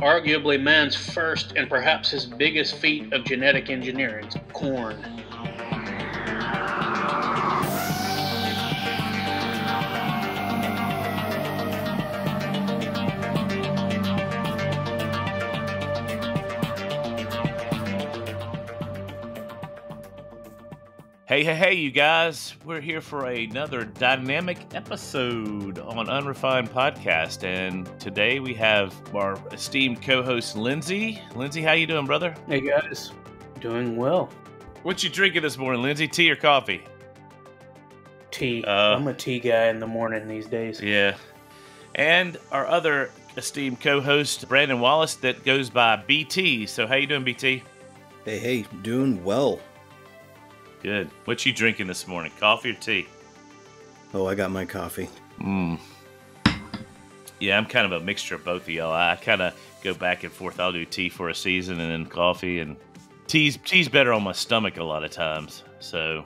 arguably man's first and perhaps his biggest feat of genetic engineering, corn. Hey, you guys. We're here for another dynamic episode on Unrefined Podcast. And today we have our esteemed co-host, Lindsy. Lindsy, how you doing, brother? Hey, guys. Doing well. What you drinking this morning, Lindsy? Tea or coffee? Tea. I'm a tea guy in the morning these days. Yeah. And our other esteemed co-host, Brandon Wallace, that goes by BT. So how you doing, BT? Hey, doing well. Good. What you drinking this morning? Coffee or tea? Oh, I got my coffee. Yeah, I'm kind of a mixture of both of y'all. I kind of go back and forth. I'll do tea for a season and then coffee. And tea's better on my stomach a lot of times. So,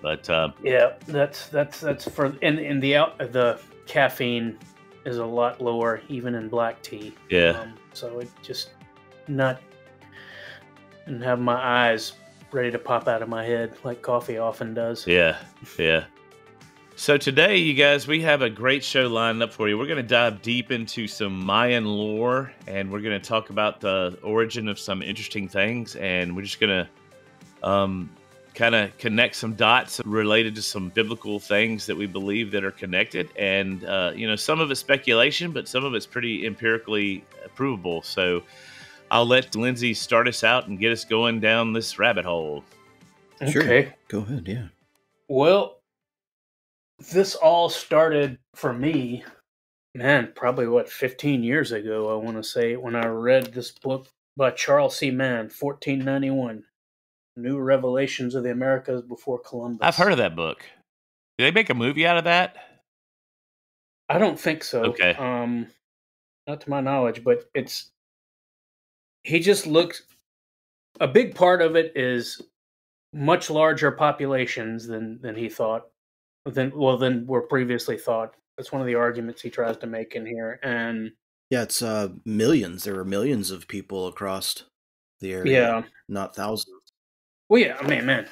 but yeah, that's for and the caffeine is a lot lower even in black tea. Yeah. So it just not and have my eyes ready to pop out of my head like coffee often does. Yeah. So today, you guys, we have a great show lined up for you. We're going to dive deep into some Mayan lore, and we're going to talk about the origin of some interesting things, and we're just going to kind of connect some dots related to some biblical things that we believe that are connected. And, some of it's speculation, but some of it's pretty empirically provable. So I'll let Lindsay start us out and get us going down this rabbit hole. Sure. Okay. Go ahead, yeah. Well, this all started for me, probably 15 years ago, I want to say, when I read this book by Charles C. Mann, 1491, New Revelations of the Americas Before Columbus. I've heard of that book. Did they make a movie out of that? I don't think so. Okay. Not to my knowledge, but he just looks, a big part of it is much larger populations than he thought, than were previously thought. That's one of the arguments he tries to make in here. And yeah, it's millions. There were millions of people across the area. Yeah. Not thousands. Well, yeah, man,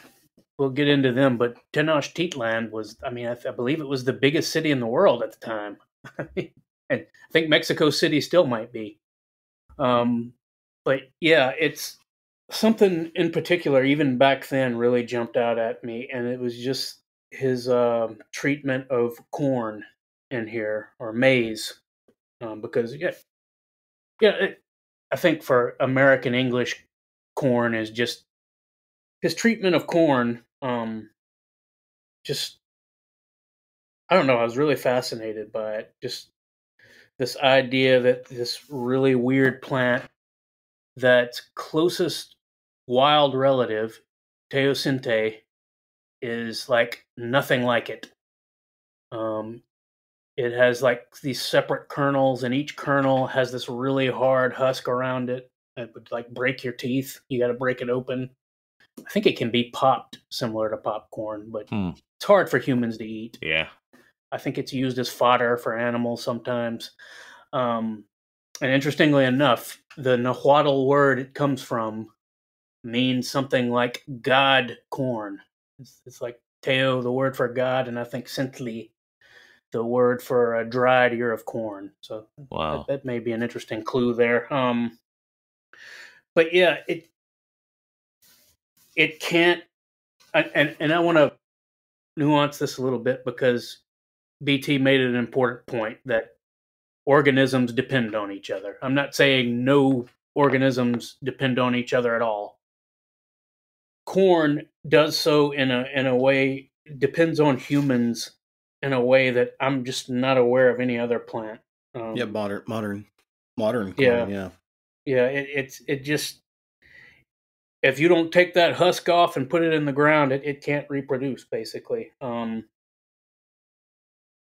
we'll get into them, but Tenochtitlan was, I believe it was the biggest city in the world at the time. And I think Mexico City still might be. But yeah, it's something in particular, even back then, really jumped out at me, and it was just his treatment of corn in here, or maize, because I think for American English, corn is just his treatment of corn. Just I don't know. I was really fascinated by it. Just this idea that this really weird plant, that's closest wild relative, teosinte, is like nothing like it. It has like these separate kernels, and each kernel has this really hard husk around it. It would like break your teeth. You got to break it open. I think it can be popped, similar to popcorn, but it's hard for humans to eat. Yeah. I think it's used as fodder for animals sometimes. And interestingly enough, the Nahuatl word it comes from means something like God corn. It's like Teo, the word for God, and I think Sintli, the word for a dried ear of corn. So wow, that may be an interesting clue there. But yeah, it can't, and I want to nuance this a little bit because BT made an important point that organisms depend on each other. I'm not saying no organisms depend on each other at all. Corn does so in a way, depends on humans in a way that I'm just not aware of any other plant. Modern corn. Yeah. It just, if you don't take that husk off and put it in the ground, it can't reproduce, basically.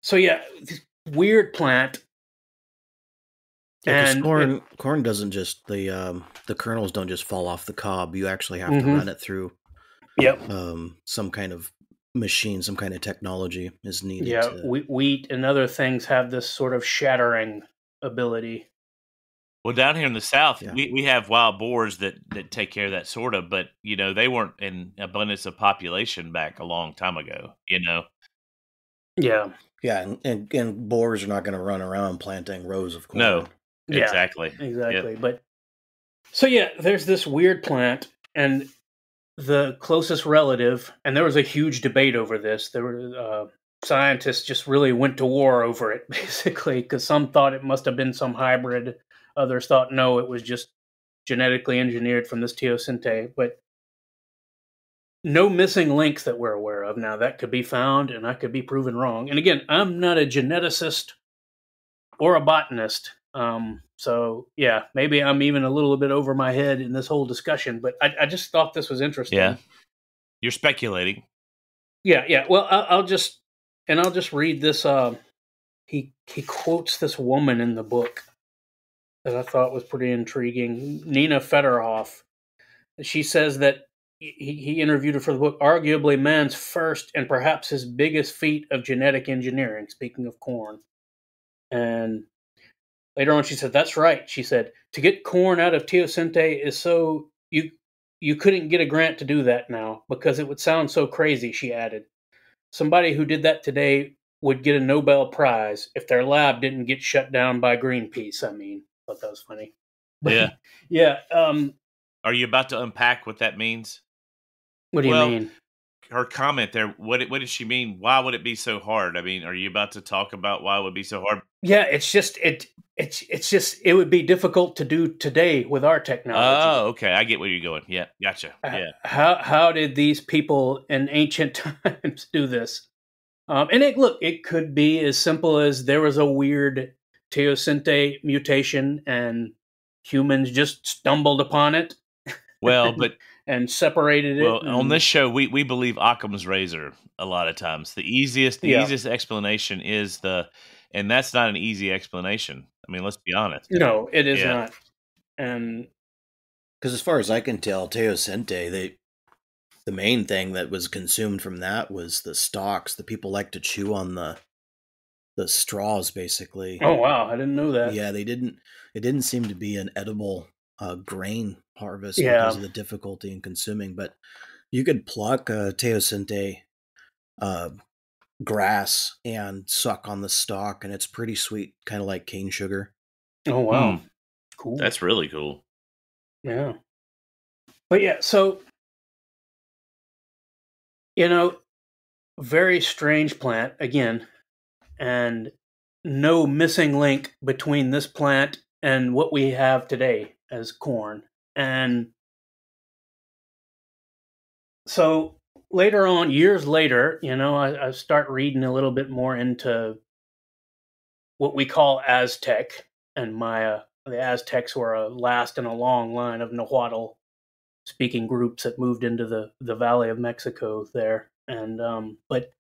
So yeah, this weird plant. Yeah, because corn doesn't just the kernels don't just fall off the cob. You actually have to run it through. Some kind of machine, some kind of technology is needed. Yeah, wheat and other things have this sort of shattering ability. Well, down here in the South, Yeah. we have wild boars that take care of that sort of, but they weren't in abundance of population back a long time ago. Yeah. Yeah, and boars are not going to run around planting rows of corn. No, Yeah, exactly. exactly. Yep. But so yeah, there's this weird plant, and the closest relative, and there was a huge debate over this. There were scientists just really went to war over it, basically, because some thought it must have been some hybrid. Others thought, no, it was just genetically engineered from this teosinte. But no missing links that we're aware of. Now, that could be found, and I could be proven wrong. And again, I'm not a geneticist or a botanist. So, yeah, maybe I'm even a little bit over my head in this whole discussion, but I just thought this was interesting. Yeah. You're speculating. Yeah. Well, I'll just read this. He quotes this woman in the book that I thought was pretty intriguing, Nina Federhoff. She says that he interviewed her for the book, arguably man's first and perhaps his biggest feat of genetic engineering, speaking of corn. And later on, she said, that's right. She said, to get corn out of teosinte is so... You couldn't get a grant to do that now because it would sound so crazy, she added. Somebody who did that today would get a Nobel Prize if their lab didn't get shut down by Greenpeace. I thought that was funny. But, yeah. Yeah. Are you about to unpack what that means? What do you mean? Her comment there, what did she mean? Why would it be so hard? Are you about to talk about why it would be so hard? Yeah, it's just it would be difficult to do today with our technology. Oh, okay. I get where you're going. Yeah, gotcha. Yeah. How did these people in ancient times do this? And it could be as simple as there was a weird teosinte mutation and humans just stumbled upon it. Well, but and separated it. Well, on this show, we believe Occam's razor a lot of times. The easiest explanation is and that's not an easy explanation. Let's be honest. No, it is not. And because as far as I can tell, teosinte, the main thing that was consumed from that was the stalks. The people like to chew on the straws, basically. Oh wow, I didn't know that. Yeah, it didn't seem to be an edible grain harvest because of the difficulty in consuming. But you could pluck a teosinte grass and suck on the stalk, and it's pretty sweet, kind of like cane sugar. Oh wow, cool. That's really cool. Yeah, but yeah, so very strange plant again, and no missing link between this plant and what we have today as corn. And so later on, years later, I start reading a little bit more into what we call Aztec and Maya. The Aztecs were a last in a long line of Nahuatl speaking groups that moved into the Valley of Mexico there. And but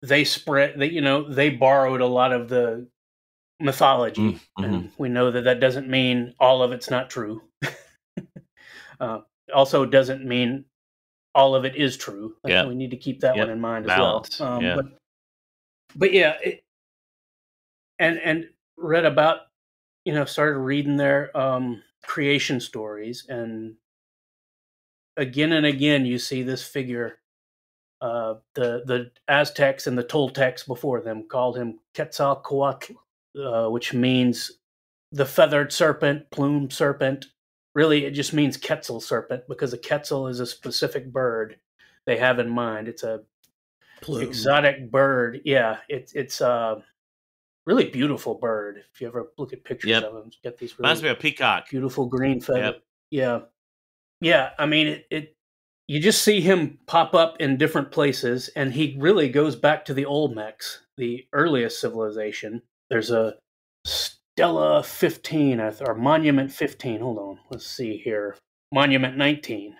they they borrowed a lot of the mythology, and we know that doesn't mean all of it's not true. Also doesn't mean all of it is true. We need to keep that one in mind Balance. As well. But yeah, and read about, started reading their creation stories, and again you see this figure. The Aztecs and the Toltecs before them called him Quetzalcoatl, which means the feathered serpent, plumed serpent. Really, it just means Quetzal serpent, because a Quetzal is a specific bird they have in mind. It's a exotic bird. Yeah, it's a really beautiful bird. If you ever look at pictures of them, get these really reminds me of a peacock. Beautiful green feather. Yep. Yeah. You just see him pop up in different places, and he really goes back to the Olmecs, the earliest civilization. There's a Stela 15, or Monument 15. Hold on. Let's see here. Monument 19.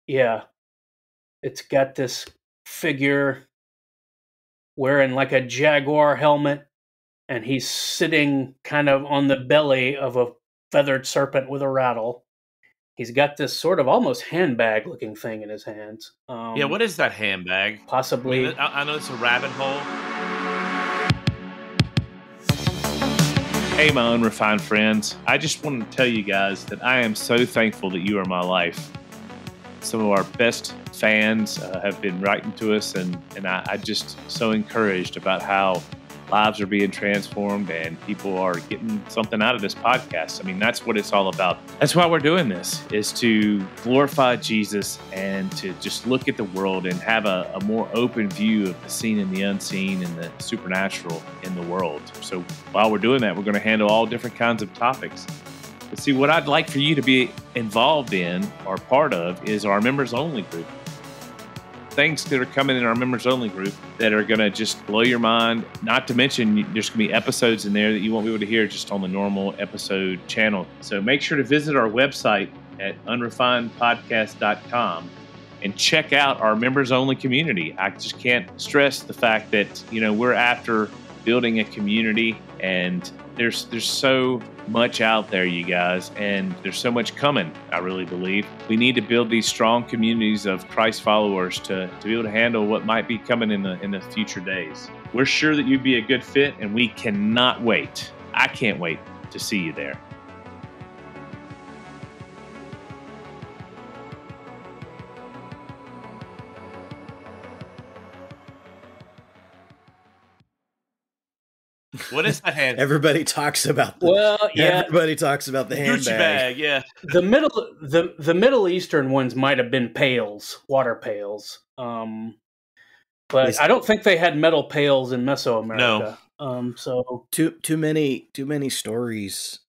Yeah. It's got this figure wearing like a jaguar helmet, and he's sitting kind of on the belly of a feathered serpent with a rattle. He's got this sort of almost handbag-looking thing in his hands. What is that handbag? Possibly. I know it's a rabbit hole. Hey, my unrefined friends. I just want to tell you guys that I am so thankful that you are my life. Some of our best fans have been writing to us, and I just so encouraged about how lives are being transformed and people are getting something out of this podcast. I mean, that's what it's all about. That's why we're doing this, is to glorify Jesus and to just look at the world and have a more open view of the seen and the unseen and the supernatural in the world. So while we're doing that, we're going to handle all different kinds of topics. But see, what I'd like for you to be involved in or part of is our members only group. Things that are coming in our members only group that are going to just blow your mind. Not to mention, there's going to be episodes in there that you won't be able to hear just on the normal episode channel. So make sure to visit our website at unrefinedpodcast.com and check out our members only community. I just can't stress the fact that, we're after building a community, and there's so much out there, you guys, and there's so much coming. I really believe we need to build these strong communities of Christ followers to be able to handle what might be coming in the future days. We're sure that you'd be a good fit, and we cannot wait. I can't wait to see you there. What is that hand? Everybody talks about everybody talks about the handbag. Gucci bag, yeah. The Middle Eastern ones might have been pails, water pails. But I don't think they had metal pails in Mesoamerica. No. So too many stories.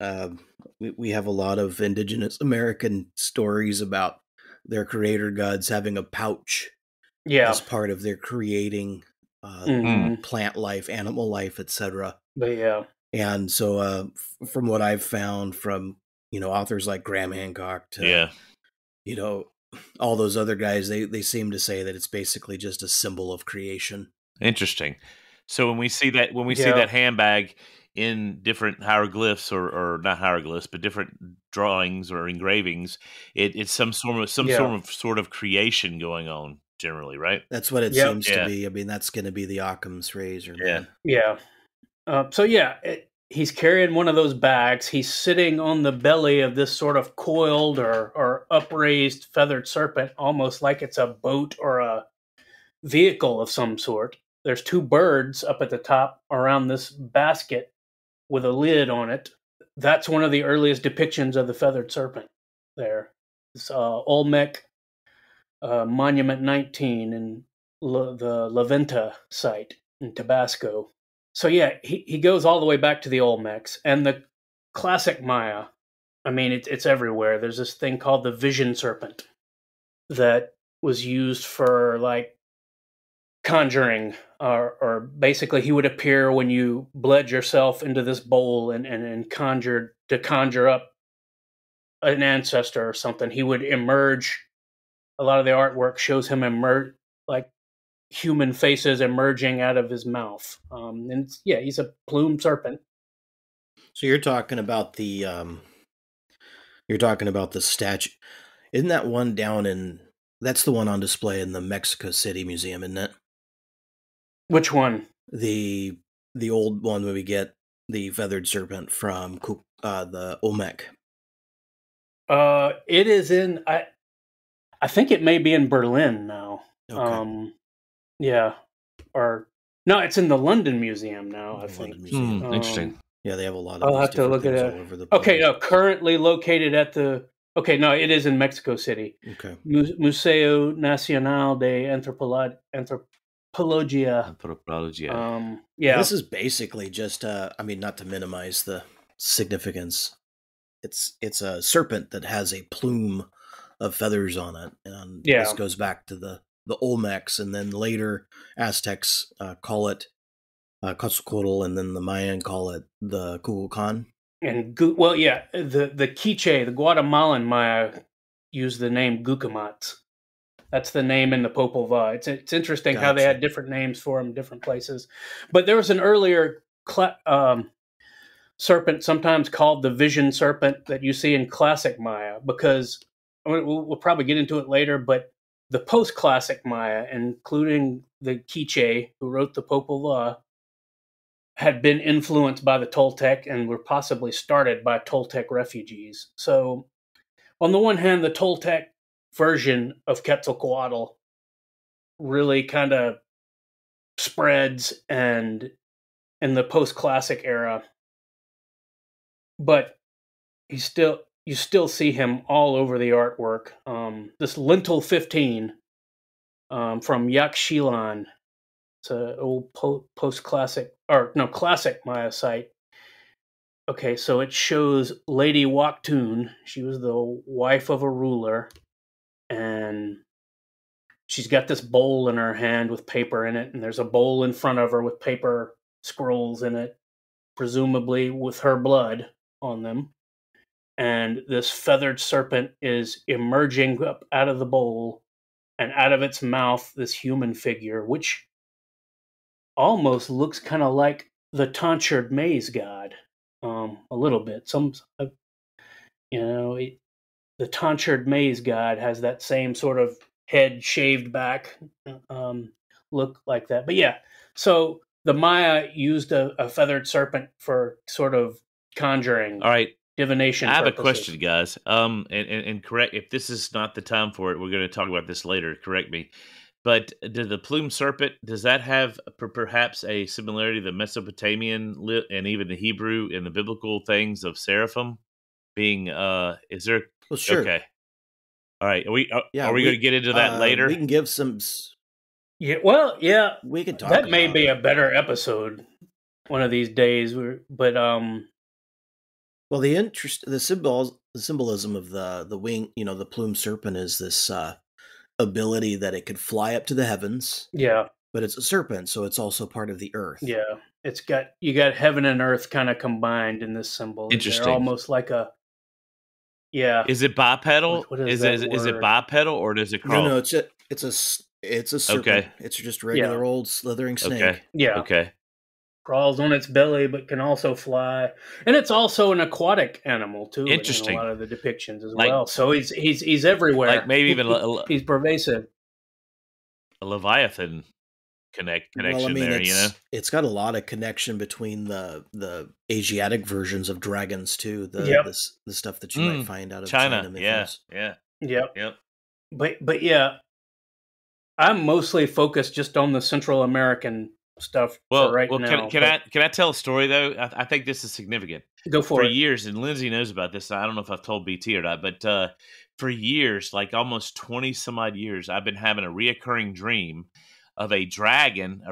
We have a lot of indigenous American stories about their creator gods having a pouch as part of their creating plant life, animal life, etc. But yeah. And so from what I've found from, authors like Graham Hancock to, all those other guys, they seem to say that it's basically just a symbol of creation. Interesting. So when we see that handbag in different hieroglyphs or not hieroglyphs, but different drawings or engravings, it's some sort of creation going on generally, right? That's what it seems to be. I mean, that's going to be the Occam's razor. Man. Yeah. He's carrying one of those bags. He's sitting on the belly of this sort of coiled or upraised feathered serpent, almost like it's a boat or a vehicle of some sort. There's two birds up at the top around this basket with a lid on it. That's one of the earliest depictions of the feathered serpent there. It's Olmec Monument 19 in the La Venta site in Tabasco. So he goes all the way back to the Olmecs and the classic Maya. I mean, it's everywhere. There's this thing called the vision serpent that was used for like conjuring, or basically he would appear when you bled yourself into this bowl and conjure up an ancestor or something. He would emerge. A lot of the artwork shows him emerge, like human faces emerging out of his mouth. He's a plumed serpent. So you're talking about the statue. Isn't that one that's the one on display in the Mexico City Museum, isn't it? Which one? The old one where we get the feathered serpent from the Olmec. It is in. I think it may be in Berlin now. Okay. Or no, it's in the London Museum now. I think. Interesting. Yeah, they have a lot of. I'll have to look at it. All over the place. Okay, currently located at the. Okay, no, it is in Mexico City. Okay. Museo Nacional de Antropología. This is basically just. Not to minimize the significance. It's a serpent that has a plume of feathers on it, and this goes back to the Olmecs, and then later Aztecs call it Quetzalcoatl, and then the Mayan call it the Kukulkan. And the Quiche, the Guatemalan Maya, use the name Gucumatz. That's the name in the Popol Vuh. It's interesting how they had different names for them in different places. But there was an earlier serpent, sometimes called the vision serpent, that you see in classic Maya, because we'll probably get into it later, but the post-classic Maya, including the Quiche, who wrote the Popol Vuh, had been influenced by the Toltec and were possibly started by Toltec refugees. So, on the one hand, the Toltec version of Quetzalcoatl really kind of spreads and in the post-classic era, but you still see him all over the artwork. This Lintel 15 from Yaxchilan, it's an old post-classic, or no, classic Maya site. Okay, so it shows Lady Waktoon. She was the wife of a ruler, and she's got this bowl in her hand with paper in it, and there's a bowl in front of her with paper scrolls in it, presumably with her blood on them. And this feathered serpent is emerging up out of the bowl, and out of its mouth, this human figure, which almost looks kind of like the tonsured maize god, a little bit. The tonsured maize god has that same sort of head shaved back look like that. But yeah, so the Maya used a feathered serpent for sort of conjuring. All right. Divination. I have purposes. A question, guys. And correct, if this is not the time for it, we're going to talk about this later. Correct me. But did the plumed serpent, does that have perhaps a similarity to the Mesopotamian and even the Hebrew and the biblical things of seraphim being? Is there? Well, sure. Okay. All right. Are we going to get into that later? We can give some. Yeah. Well, yeah. We can talk. That may be a better episode one of these days. But Well, the symbolism of the wing, the plumed serpent is this ability that it could fly up to the heavens. Yeah. But it's a serpent, so it's also part of the earth. Yeah. You got heaven and earth kind of combined in this symbol. Interesting. They're almost like a. Yeah. Is it bipedal? What is it bipedal or does it crawl? No, it's a serpent. Okay. It's just a regular old slithering snake. Okay. Yeah. Okay. Crawls on its belly, but can also fly, and it's also an aquatic animal too. Interesting. In a lot of the depictions as well. So he's everywhere. Like maybe even he's pervasive. A Leviathan connection there. It's got a lot of connection between the Asiatic versions of dragons too. The stuff that you might find out of China mythos. Yep. But yeah, I'm mostly focused just on the Central American stuff now. Can I tell a story though? I think this is significant. Go for it. For years, and Lindsay knows about this. I don't know if I've told BT or not, but for years, like almost 20 some odd years, I've been having a reoccurring dream of a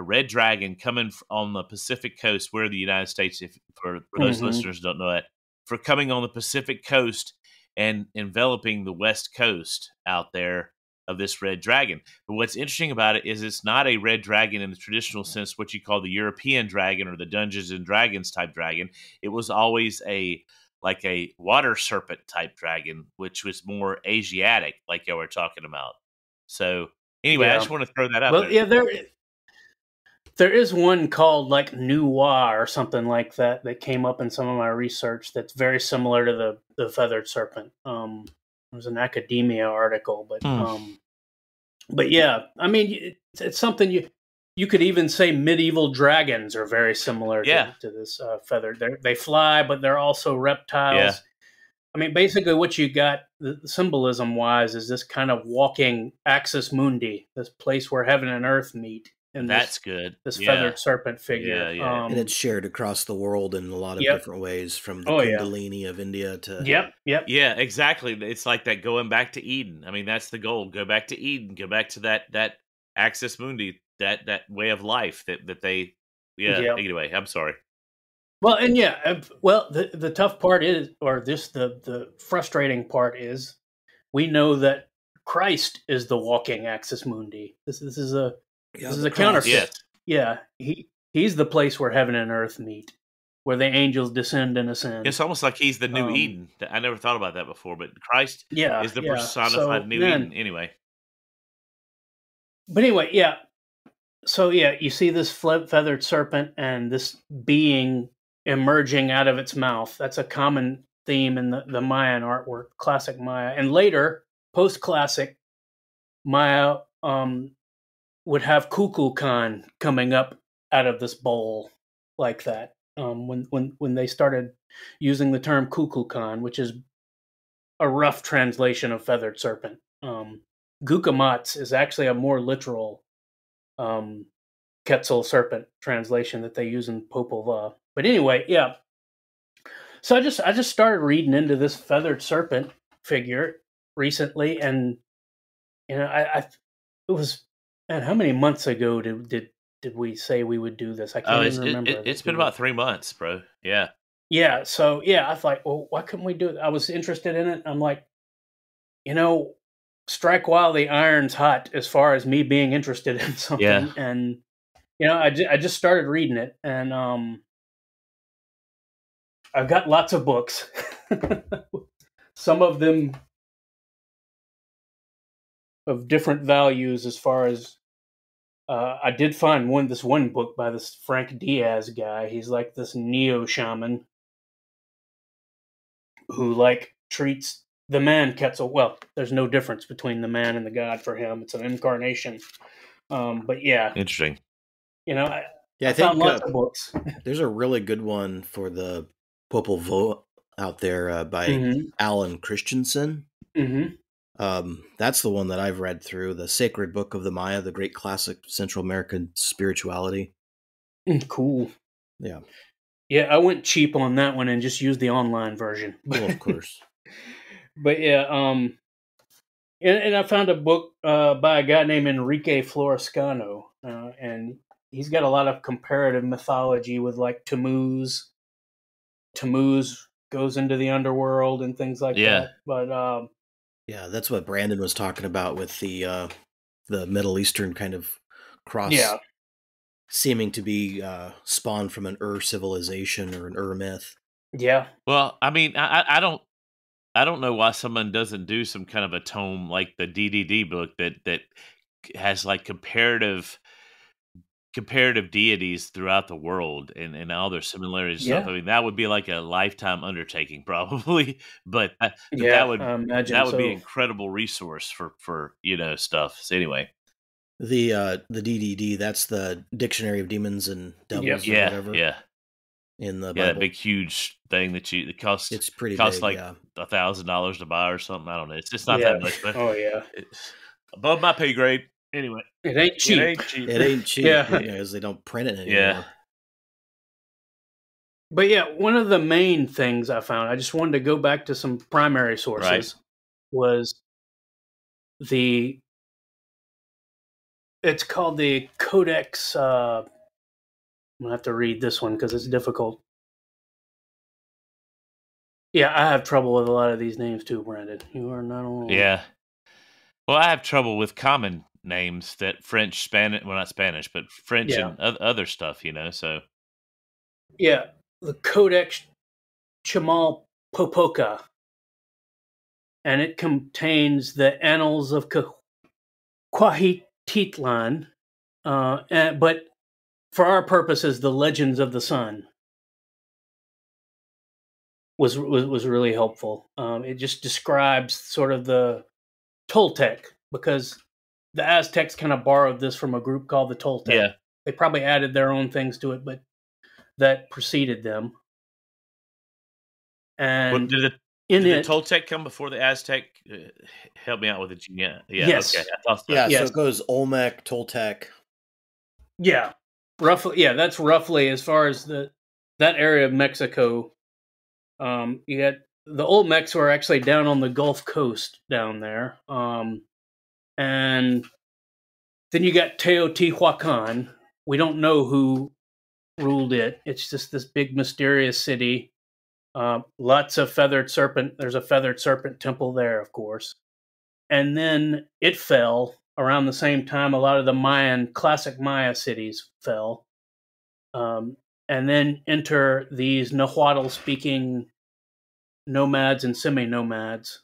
red dragon coming on the Pacific coast. We're in the United States, for those listeners who don't know that, for coming on the Pacific coast and enveloping the West Coast out there of this red dragon. But what's interesting about it is it's not a red dragon in the traditional sense, what you call the European dragon or the Dungeons and Dragons type dragon. It was always a water serpent type dragon, which was more Asiatic, like y'all were talking about. So anyway, I just want to throw that out there. Yeah, there is one called like Nuwa or something like that came up in some of my research that's very similar to the feathered serpent. It was an academia article, but yeah, I mean, it's something you could even say medieval dragons are very similar to this feathered. They fly, but they're also reptiles. Yeah. I mean, basically what you got, the symbolism wise, is this kind of walking axis mundi, this place where heaven and earth meet. And that's good. This feathered serpent figure. Yeah. And it's shared across the world in a lot of different ways, from the Kundalini of India to... Yep. Yeah, exactly. It's like that going back to Eden. I mean, that's the goal. Go back to Eden. Go back to that axis mundi, that way of life that they... Yeah, anyway, I'm sorry. Well, and the tough part is, or the frustrating part is, we know that Christ is the walking axis mundi. This is a counterfeit. Yeah, he's the place where heaven and earth meet, where the angels descend and ascend. It's almost like he's the new Eden. I never thought about that before, but Christ is the personified new Eden. Anyway. But anyway, yeah. So you see this feathered serpent and this being emerging out of its mouth. That's a common theme in the Mayan artwork, classic Maya. And later, post-classic, Maya would have Kukulkan coming up out of this bowl, like that. When they started using the term Kukulkan, which is a rough translation of feathered serpent. Gukamats is actually a more literal Quetzal serpent translation that they use in Popol Vuh. But anyway, yeah. So I just started reading into this feathered serpent figure recently, and I it was, man, how many months ago did we say we would do this? I can't even remember. It's been about 3 months, bro. Yeah. Yeah. So yeah, I thought, well, why couldn't we do it? I was interested in it. I'm like, strike while the iron's hot as far as me being interested in something. Yeah. And I just started reading it, and I've got lots of books. Some of them of different values as far as I did find this one book by this Frank Diaz guy. He's like this neo-shaman who treats the man Quetzal. Well, there's no difference between the man and the god for him. It's an incarnation. But yeah. Interesting. I found lots of books. There's a really good one for the Popol Vuh out there by Alan Christensen. Mm-hmm. That's the one that I've read through, the Sacred Book of the Maya, the great classic Central American spirituality. Cool. Yeah. Yeah, I went cheap on that one and just used the online version. Well, of course. But yeah, and I found a book by a guy named Enrique Florescano, and he's got a lot of comparative mythology with Tammuz. Tammuz goes into the underworld and things like that. But yeah, that's what Brandon was talking about with the Middle Eastern kind of cross, seeming to be spawned from an civilization or an myth. Yeah. Well, I mean, I don't know why someone doesn't do some kind of a tome like the DDD book that has comparative deities throughout the world and all their similarities. Yeah. I mean, that would be like a lifetime undertaking probably, but that would be an incredible resource for stuff. So anyway, the DDD, that's the Dictionary of Demons and Devils or whatever. Yeah. In the Bible. That big huge thing that costs. It's pretty costs big, $1,000 to buy or something. I don't know. It's just not that much, but it's above my pay grade. Anyway, it ain't cheap. It ain't cheap. Because they don't print it anymore. Yeah. But yeah, one of the main things I found, I just wanted to go back to some primary sources, was it's called the Codex. I'm gonna have to read this one because it's difficult. Yeah, I have trouble with a lot of these names too, Brandon. You are not alone. Yeah. Well, I have trouble with common names that French, Spanish, well, not Spanish, but French and other stuff, so. Yeah, the Codex Chimalpopoca, and it contains the Annals of Quahititlan, but for our purposes, the Legends of the Sun was really helpful. It just describes sort of the Toltec, because the Aztecs kind of borrowed this from a group called the Toltec. Yeah. They probably added their own things to it, but that preceded them. And did the Toltec come before the Aztec? Help me out with it. Yeah. Yes. Okay. I thought so. Yeah. So it goes Olmec, Toltec. Yeah. Roughly. Yeah. That's roughly as far as that area of Mexico. You got the Olmecs were actually down on the Gulf Coast down there. And then you got Teotihuacan. We don't know who ruled it. It's just this big mysterious city. Lots of feathered serpent. There's a feathered serpent temple there, of course. And then it fell around the same time a lot of the classic Maya cities fell. And then enter these Nahuatl-speaking nomads and semi-nomads.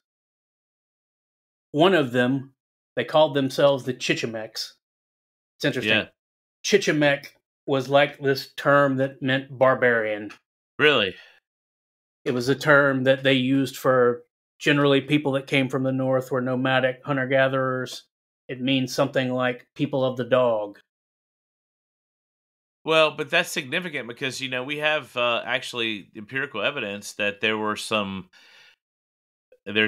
One of them, they called themselves the Chichimecs. It's interesting. Yeah. Chichimec was like this term that meant barbarian. Really? It was a term that they used for generally people that came from the north were nomadic hunter-gatherers. It means something like people of the dog. Well, but that's significant because, we have actually empirical evidence that there's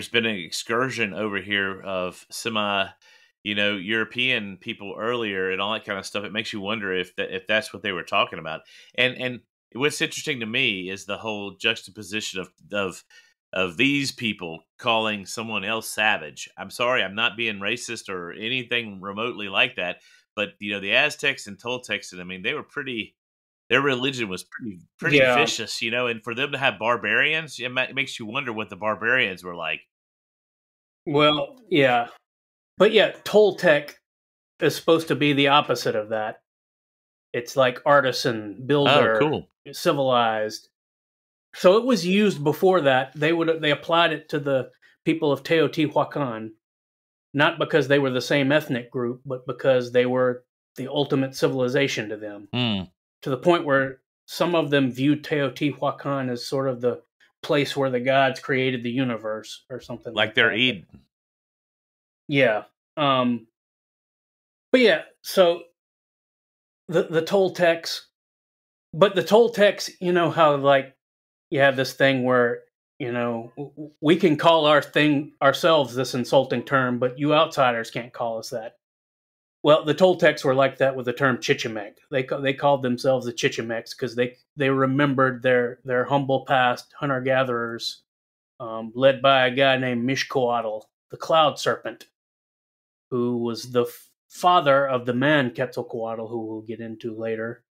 been an excursion over here of European people earlier and all that kind of stuff. It makes you wonder if that's what they were talking about. And what's interesting to me is the whole juxtaposition of these people calling someone else savage. I'm sorry, I'm not being racist or anything remotely like that. But the Aztecs and Toltecs, and I mean, their religion was pretty vicious, and for them to have barbarians, it makes you wonder what the barbarians were like. Well, yeah. But yeah, Toltec is supposed to be the opposite of that. It's like artisan, builder, cool. Civilized. So it was used before that. They applied it to the people of Teotihuacan, not because they were the same ethnic group, but because they were the ultimate civilization to them. To the point where some of them viewed Teotihuacan as sort of the place where the gods created the universe or something like they're that. Eden. Yeah. But yeah, so the Toltecs, but the Toltecs, how like you have this thing where, we can call ourselves this insulting term, but you outsiders can't call us that. Well, the Toltecs were like that with the term Chichimec. They called themselves the Chichimecs because they remembered their humble past, hunter-gatherers, led by a guy named Mishcoatl, the Cloud Serpent, who was the father of the man Quetzalcoatl, who we'll get into later.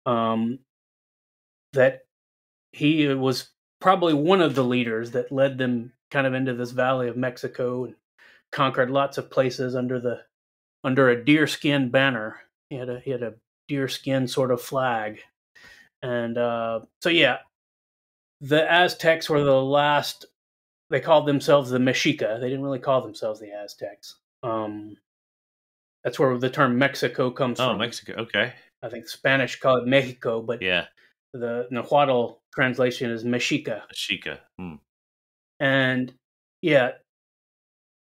That he was probably one of the leaders that led them kind of into this valley of Mexico and conquered lots of places under a deerskin banner. He had a deerskin sort of flag. And so yeah, the Aztecs were the last. They called themselves the Mexica. They didn't really call themselves the Aztecs. That's where the term Mexico comes from. Oh, Mexico. Okay. I think Spanish call it Mexico, but yeah, the Nahuatl translation is Mexica. Mexica. And yeah,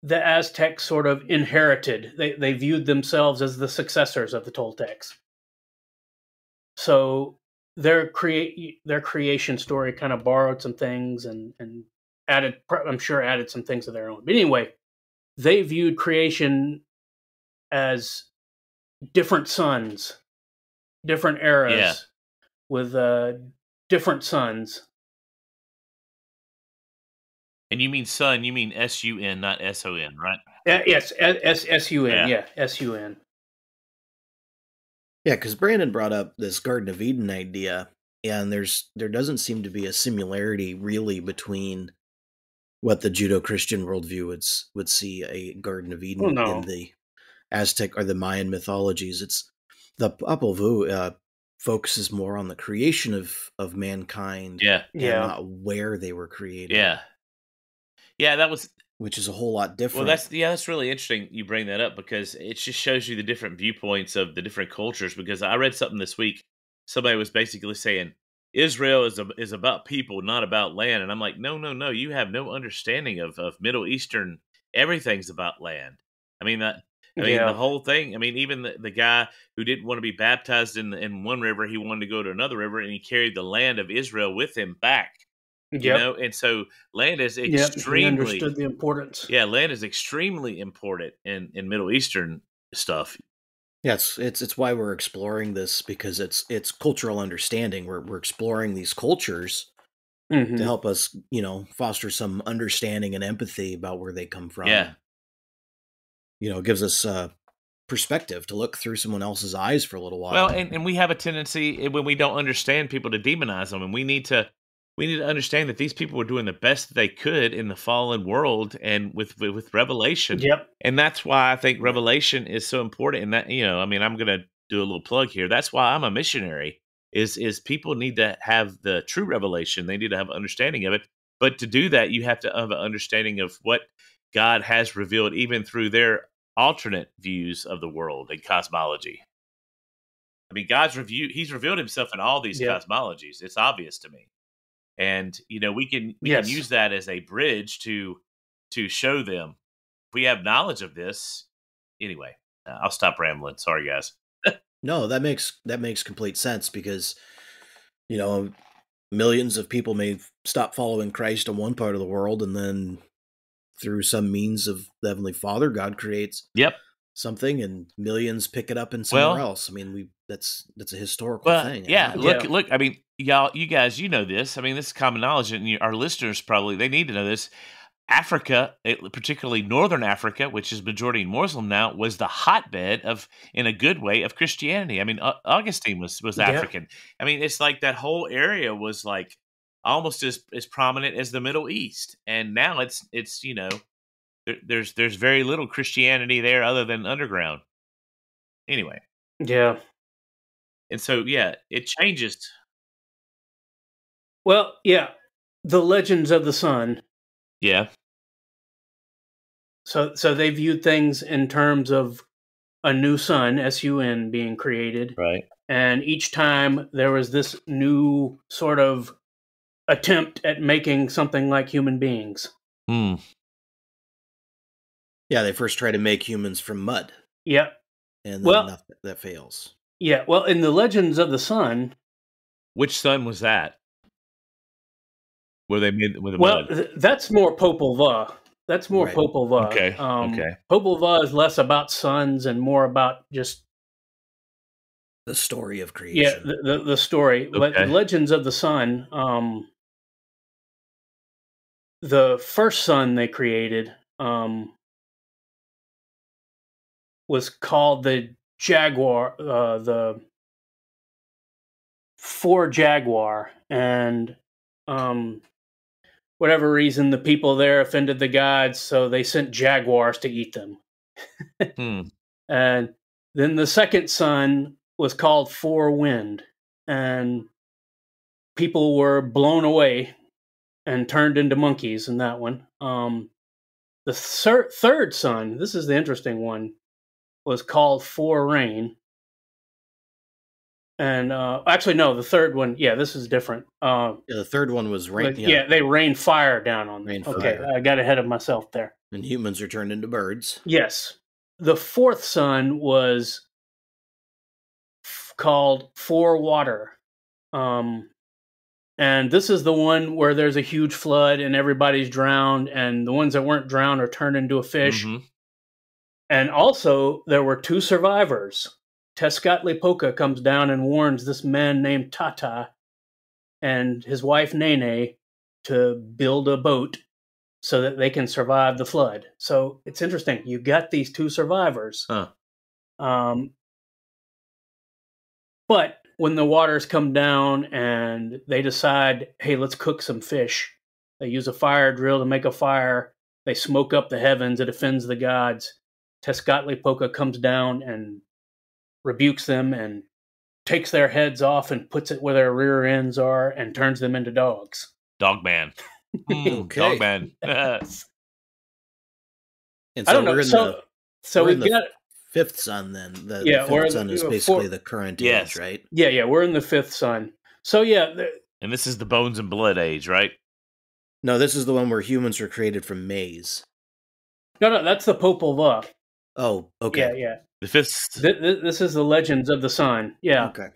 the Aztecs sort of inherited. They viewed themselves as the successors of the Toltecs. So their creation story kind of borrowed some things and added some things of their own. But anyway, they viewed creation as different suns, different eras, with different suns. And you mean sun, you mean S-U-N, not S-O-N, right? Yes, S-U-N, yeah, S-U-N. Yeah, because Brandon brought up this Garden of Eden idea, and there doesn't seem to be a similarity really between what the Judeo-Christian worldview would see a Garden of Eden in the Aztec or the Mayan mythologies. It's the Popol Vuh focuses more on the creation of mankind, and not where they were created. Yeah, that was, which is a whole lot different. Well, that's really interesting you bring that up because it just shows you the different viewpoints of the different cultures. Because I read something this week, somebody was basically saying Israel is about people, not about land, and I'm like, no, you have no understanding of Middle Eastern. Everything's about land. I mean the whole thing. I mean, even the guy who didn't want to be baptized in one river, he wanted to go to another river, and he carried the land of Israel with him back. And so land is extremely. He understood the importance. Yeah, land is extremely important in Middle Eastern stuff. Yeah, it's why we're exploring this, because it's cultural understanding. We're exploring these cultures to help us, foster some understanding and empathy about where they come from. Yeah, it gives us perspective to look through someone else's eyes for a little while. Well, and we have a tendency when we don't understand people to demonize them, and we need to understand that these people were doing the best that they could in the fallen world and with Revelation. Yep. And that's why I think Revelation is so important. And that, I mean, I'm going to do a little plug here. That's why I'm a missionary is people need to have the true revelation. They need to have an understanding of it. But to do that, you have to have an understanding of what God has revealed, even through their alternate views of the world and cosmology. I mean, he's revealed himself in all these cosmologies. It's obvious to me. And, we can use that as a bridge to show them. If we have knowledge of this. Anyway, I'll stop rambling. Sorry, guys. No, that makes complete sense because, you know, millions of people may stop following Christ in one part of the world, and then through some means of the Heavenly Father, God creates something, and millions pick it up in somewhere else. I mean, that's a historical thing. Yeah, look. I mean, you guys, you know this. I mean, this is common knowledge, and our listeners probably they need to know this. Africa, particularly Northern Africa, which is majority Muslim now, was the hotbed of, in a good way, of Christianity. I mean, Augustine was African. I mean, it's like that whole area was like almost as prominent as the Middle East, and now it's you know, there's very little Christianity there other than underground. Anyway, and so it changes. Well, the Legends of the Sun. Yeah. So they viewed things in terms of a new sun, S-U-N, being created. Right. And each time there was this new sort of attempt at making something like human beings. Yeah, they first try to make humans from mud. Yeah. And then that fails. Yeah, well, in the Legends of the Sun... Which sun was that? Where they made with the mud? That's more Popol Vuh. That's more Popol Vuh. Okay. Popol Vuh is less about suns and more about just the story of creation. Yeah, the story. But Legends of the Sun, the first sun they created was called the Jaguar, the 4 Jaguar, and whatever reason, the people there offended the gods, so they sent jaguars to eat them. And then the second sun was called 4 Wind, and people were blown away and turned into monkeys in that one. The third sun, this is the interesting one, was called 4 Rain. And actually, no, the third one, this is different. The third one was rain. They rain fire down on them. I got ahead of myself there. And humans are turned into birds. Yes. The fourth sun was called 4 Water. And this is the one where there's a huge flood and everybody's drowned, and the ones that weren't drowned are turned into a fish. Mm-hmm. And also, there were 2 survivors. Tezcatlipoca comes down and warns this man named Tata and his wife Nene to build a boat so that they can survive the flood. So it's interesting. You got these 2 survivors. But when the waters come down and they decide, hey, let's cook some fish, they use a fire drill to make a fire. They smoke up the heavens. It offends the gods. Tezcatlipoca comes down and rebukes them and takes their heads off and puts it where their rear ends are and turns them into dogs. Dog man. Dog man. And so I don't know. So we've got fifth sun then. The fifth sun is basically the current age, right? Yeah, we're in the fifth sun. So and this is the bones and blood age, right? No, this is the one where humans were created from maize. No, that's the Popol Vuh. Oh, okay. Yeah. The fifth. This is the Legends of the Sun. Yeah. Okay.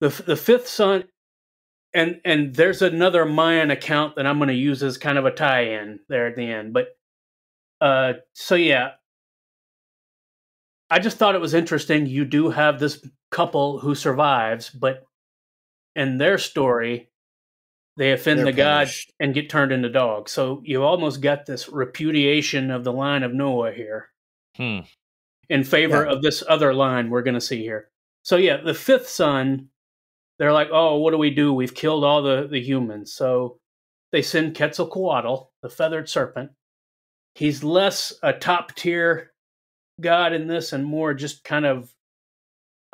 The fifth sun, and there's another Mayan account that I'm going to use as kind of a tie-in there at the end. But I just thought it was interesting. You do have this couple who survives, but in their story, they offend the gods and get turned into dogs. So you almost got this repudiation of the line of Noah here. In favor of this other line we're going to see here. So the fifth son, they're like, oh, what do? We've killed all the humans. So they send Quetzalcoatl, the feathered serpent. He's less a top tier god in this and more just kind of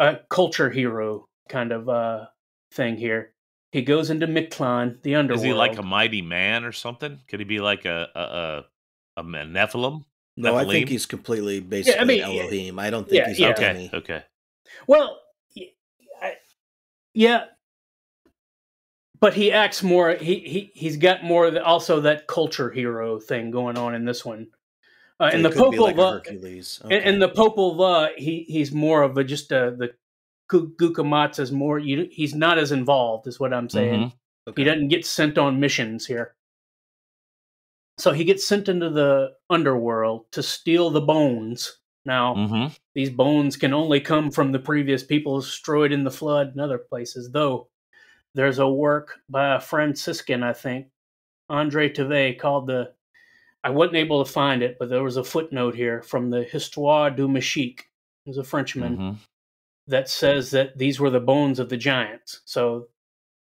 a culture hero kind of thing here. He goes into Mictlan, the underworld. Is he like a mighty man or something? Could he be like a Nephilim? No, I think he's completely basically Elohim. I don't think he's Alchemy. Okay. Well, but he acts more. He's got more also that culture hero thing going on in this one. And the Popol like Hercules. Okay. And the Popol, he's more of the Gukamatz is more. He's not as involved, is what I'm saying. Mm-hmm. Okay. He doesn't get sent on missions here. So he gets sent into the underworld to steal the bones. Now, these bones can only come from the previous people destroyed in the flood and other places, though there's a work by a Franciscan, I think, Andre Teve, called I wasn't able to find it, but there was a footnote here from the Histoire du Mexique. He was a Frenchman that says that these were the bones of the giants. So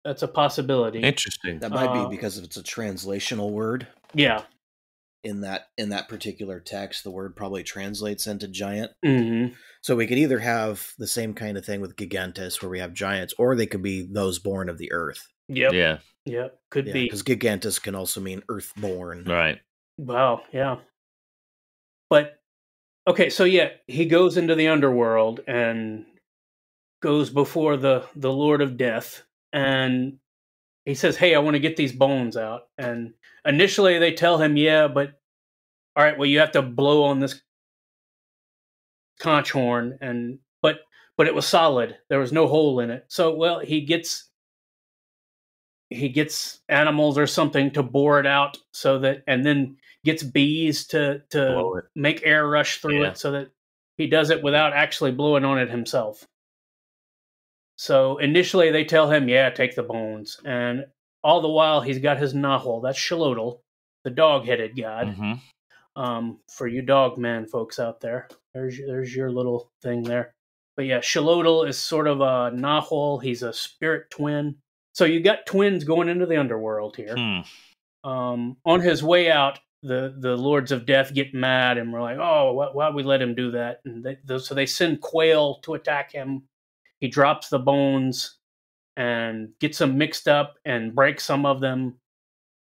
that's a possibility. Interesting. That might be because it's a translational word. Yeah. In that particular text, the word probably translates into giant. Mm-hmm. So we could either have the same kind of thing with gigantes, where we have giants, or they could be those born of the earth. Yep. Yeah. Yep. Could be. Because gigantes can also mean earthborn. Right. Wow. Yeah. But, okay, so he goes into the underworld and goes before the Lord of Death, and he says, "Hey, I want to get these bones out." And initially they tell him, "Yeah, but all right, well, you have to blow on this conch horn," but it was solid. There was no hole in it. So, he gets animals or something to bore it out, and then gets bees to make air rush through it, so that he does it without actually blowing on it himself. So initially they tell him, "Yeah, take the bones." And all the while he's got his Nahual, that's Xolotl, the dog-headed god. For you dog man folks out there, there's your little thing there. But yeah, Xolotl is sort of a Nahual. He's a spirit twin. So you got twins going into the underworld here. On his way out, the Lords of Death get mad and we're like, "Oh, why'd we let him do that?" And so they send quail to attack him. He drops the bones and gets them mixed up and breaks some of them.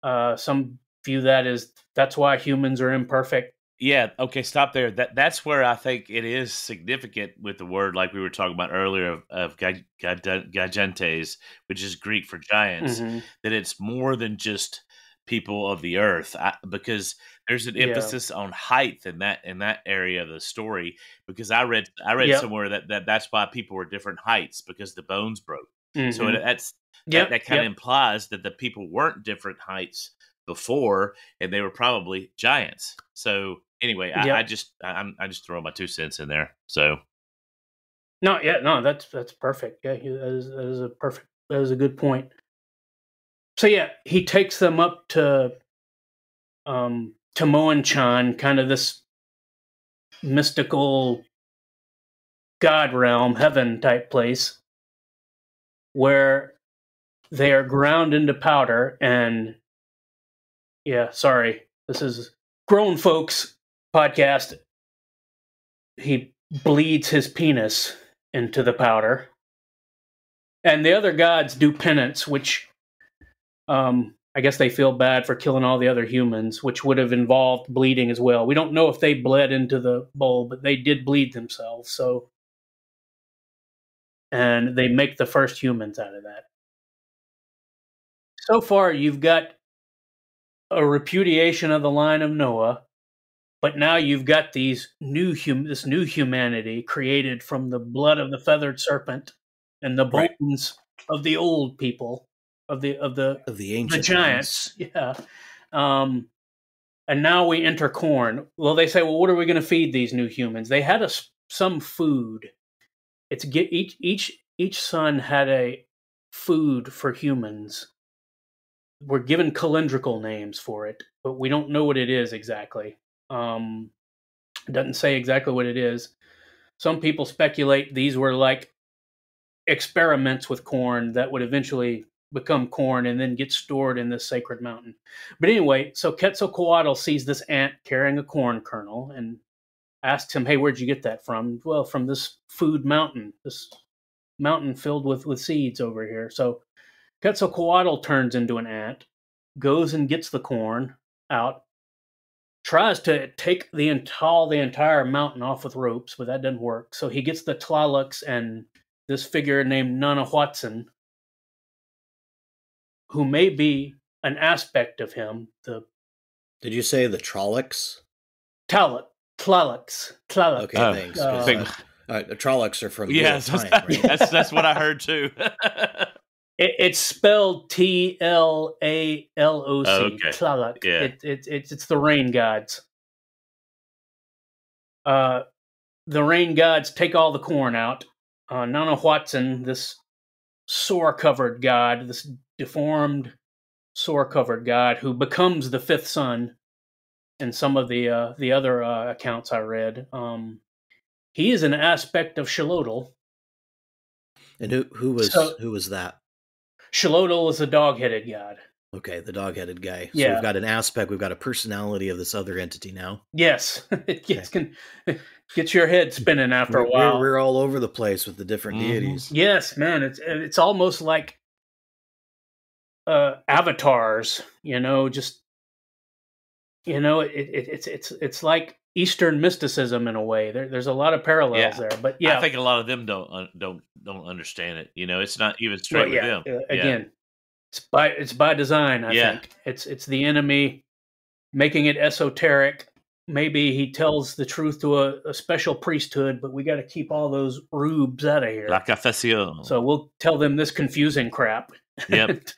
Some view that's why humans are imperfect. Yeah, okay, stop there. That's where I think it is significant with the word, like we were talking about earlier, of gigantes, which is Greek for giants, that it's more than just people of the earth, because there's an emphasis on height in that area of the story. Because I read somewhere that's why people were different heights, because the bones broke. So that kind of implies that the people weren't different heights before, and they were probably giants. So anyway, I just throw my 2 cents in there. So no, that's perfect. Yeah, that is a good point. So he takes them up to Moanchan, kind of this mystical god realm, heaven type place, where they are ground into powder. And this is grown folks podcast. He bleeds his penis into the powder, and the other gods do penance, which I guess they feel bad for killing all the other humans, which would have involved bleeding as well. We don't know if they bled into the bowl, but they did bleed themselves. So, and they make the first humans out of that. So far, you've got a repudiation of the line of Noah, but now you've got this new humanity created from the blood of the feathered serpent and the bones of the old people. Of the ancient the giants, and now we enter corn. Well, they say, "Well, what are we going to feed these new humans?" They had some food. Each son had a food for humans. We're given calendrical names for it, but we don't know what it is exactly. It doesn't say exactly what it is. Some people speculate these were like experiments with corn that would eventually become corn and then get stored in this sacred mountain. But anyway, so Quetzalcoatl sees this ant carrying a corn kernel and asks him, "Hey, where'd you get that from?" "Well, from this food mountain, this mountain filled with seeds over here." So Quetzalcoatl turns into an ant, goes and gets the corn out, tries to take the entire mountain off with ropes, but that doesn't work. So he gets the Tlalocs and this figure named Nanahuatzin, who may be an aspect of him. Did you say the Trollocs? Tlalocs. Okay, thanks. The Trollocs are from time, right? That's what I heard too. It's spelled Tlaloc. Okay. Tlaloc. Yeah. It's the rain gods. The rain gods take all the corn out. Nanahuatzin, this sore-covered god, this deformed, sore-covered god, who becomes the fifth sun in some of the other accounts I read. He is an aspect of Xolotl. And who was that? Xolotl is a dog-headed god. Okay, the dog-headed guy. So Yeah. we've got an aspect, we've got a personality of this other entity now. Yes. It gets your head spinning after a while. We're all over the place with the different deities. Yes, man. It's almost like avatars, it's like Eastern mysticism in a way. There's a lot of parallels there, but yeah, I think a lot of them don't understand it. It's not even straight with them. Again, it's by design. I think it's the enemy making it esoteric. Maybe he tells the truth to a special priesthood, but we got to keep all those rubes out of here. La confession. So we'll tell them this confusing crap. Yep.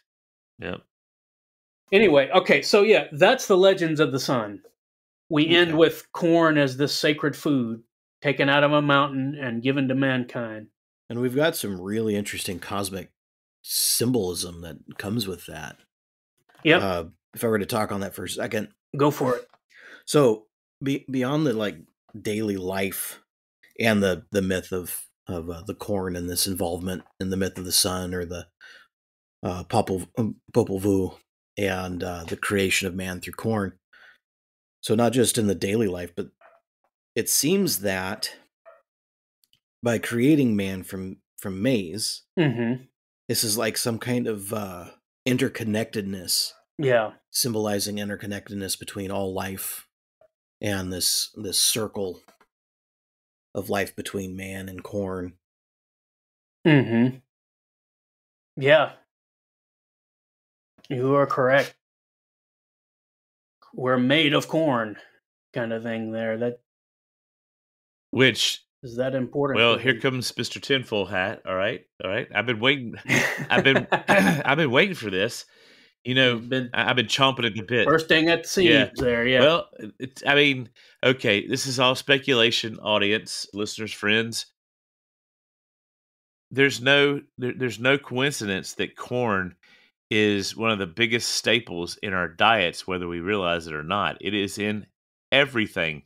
Anyway, okay, so that's the legends of the sun. We end with corn as this sacred food taken out of a mountain and given to mankind. And we've got some really interesting cosmic symbolism that comes with that. Yep. If I were to talk on that for a second. Go for it. So beyond the daily life and the myth of the corn and this involvement in the myth of the sun or the Popol Vuh and the creation of man through corn. So not just in the daily life, but it seems that by creating man from maize, this is like some kind of interconnectedness. Yeah. Symbolizing interconnectedness between all life and this circle of life between man and corn. Yeah. You are correct. We're made of corn, kind of thing there. Which is that important? Well, here comes Mr. Tinfoil Hat. All right. I've been waiting. I've been waiting for this. I've been chomping at the bit. Bursting at the seams there, yeah. Well, okay, this is all speculation, audience, listeners, friends. There's no coincidence that corn is one of the biggest staples in our diets, whether we realize it or not. It is in everything.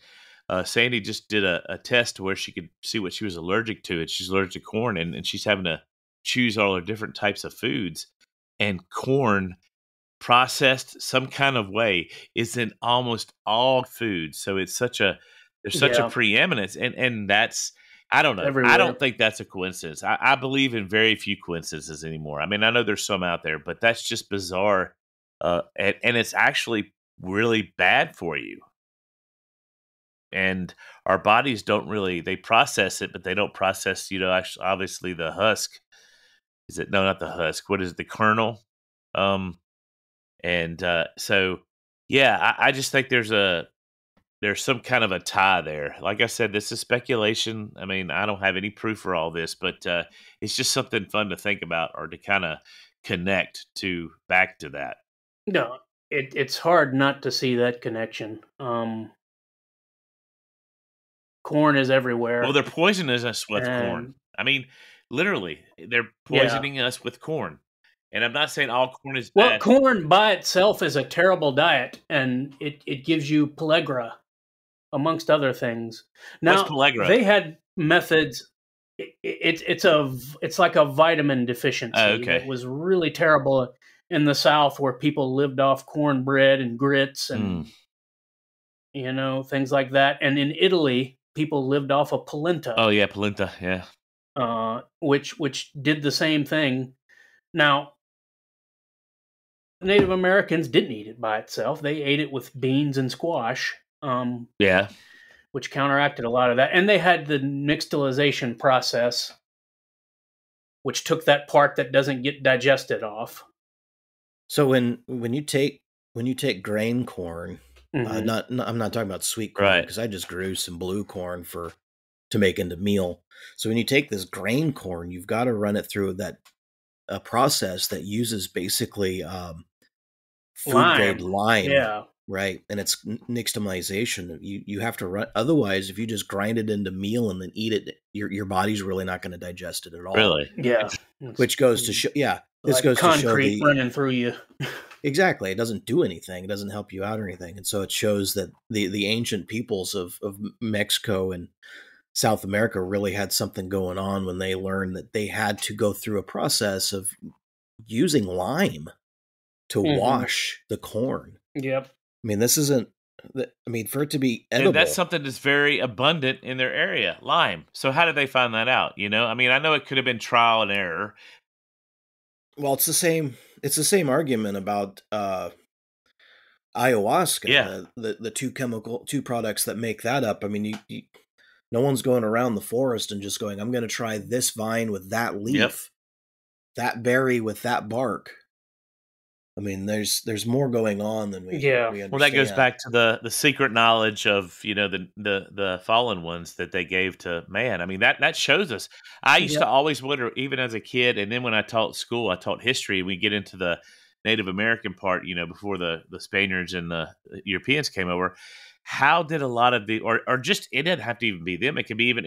Sandy just did a test where she could see what she was allergic to, and she's allergic to corn, and she's having to choose all her different types of foods. And corn, processed some kind of way, is in almost all foods. So there's such a preeminence, and that's, I don't know. Everywhere. I don't think that's a coincidence. I believe in very few coincidences anymore. I mean, I know there's some out there, but that's just bizarre. And it's actually really bad for you. And our bodies don't really, they process it, but they don't process, actually, obviously the husk. Is it? No, not the husk. What is it? The kernel? So, yeah, I just think there's some kind of a tie there. Like I said, this is speculation. I mean, I don't have any proof for all this, but it's just something fun to think about or to kind of connect back to that. No, it's hard not to see that connection. Corn is everywhere. Well, they're poisoning us with corn. I mean, literally, they're poisoning us with corn. And I'm not saying all corn is bad. Well, corn by itself is a terrible diet, and it gives you pellagra, amongst other things. Now, what's pellagra? They had methods. It's like a vitamin deficiency. It was really terrible in the South, where people lived off cornbread and grits and things like that. And in Italy, people lived off of polenta. Oh yeah, polenta, yeah. Which did the same thing. Now, Native Americans didn't eat it by itself. They ate it with beans and squash. Which counteracted a lot of that. And they had the nixtamalization process, which took that part that doesn't get digested off. So when you take grain corn I'm not talking about sweet corn, because I just grew some blue corn to make into meal. So when you take this grain corn, you've got to run it through a process that uses basically food grade lime. Yeah. Right. And it's nixtamalization. You have to run. Otherwise, if you just grind it into meal and then eat it, your body's really not going to digest it at all. Really? Yeah. Which goes to show, this like goes to show concrete running through you. Exactly. It doesn't do anything. It doesn't help you out or anything. And so it shows that the ancient peoples of Mexico and South America really had something going on when they learned that they had to go through a process of using lime to wash the corn. Yep. I mean, this isn't, for it to be edible. And that's something that's very abundant in their area, lime. So how did they find that out? I know it could have been trial and error. Well, it's the same argument about ayahuasca. Yeah. The two products that make that up. I mean, no one's going around the forest and just going, I'm going to try this vine with that leaf, that berry with that bark. I mean, there's more going on than we understand. Well, that goes back to the secret knowledge of the fallen ones that they gave to man. I mean, that shows us. I used to always wonder, even as a kid, and then when I taught school, I taught history. We get into the Native American part, before the Spaniards and the Europeans came over. How did a lot of or just, it didn't have to even be them. It could be even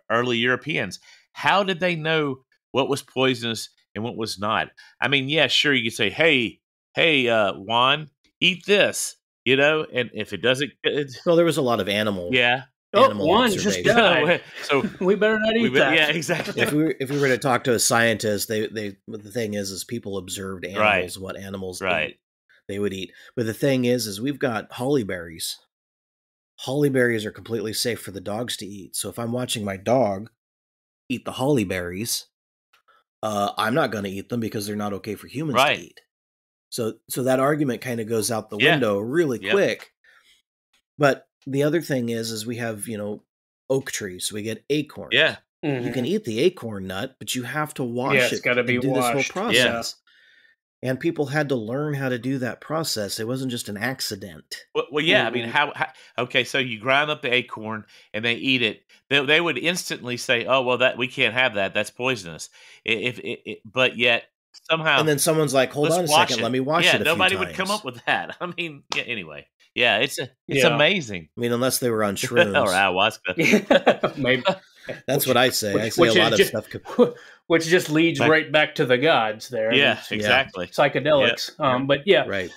early Europeans. How did they know what was poisonous and what was not? I mean, yeah, sure, you could say, hey, Juan, eat this, and if it doesn't, well, there was a lot of animal. Yeah. Juan just died. So we better not eat that. Yeah, exactly. If we were to talk to a scientist, the thing is people observed animals, what animals they would eat. But the thing is we've got holly berries. Holly berries are completely safe for the dogs to eat. So if I'm watching my dog eat the holly berries, I'm not going to eat them because they're not okay for humans to eat. So that argument kind of goes out the window really quick. But the other thing is we have, oak trees. So we get acorn. Yeah. You can eat the acorn nut, but you have to wash it. It's got to be do washed. This whole process. Yeah. And people had to learn how to do that process. It wasn't just an accident. Well, yeah. I mean, how okay, so you grind up the acorn and they eat it. They would instantly say, oh, well, that we can't have that. That's poisonous. But yet, somehow, and then someone's like, hold on a second, let me wash it a few nobody times. would come up with that. I mean, anyway. Yeah, it's amazing. I mean, unless they were on shrooms. Or ayahuasca. Maybe. That's what I say. I say a lot of stuff. Which just leads right back to the gods there. Yeah, exactly. Psychedelics. But yeah. Right.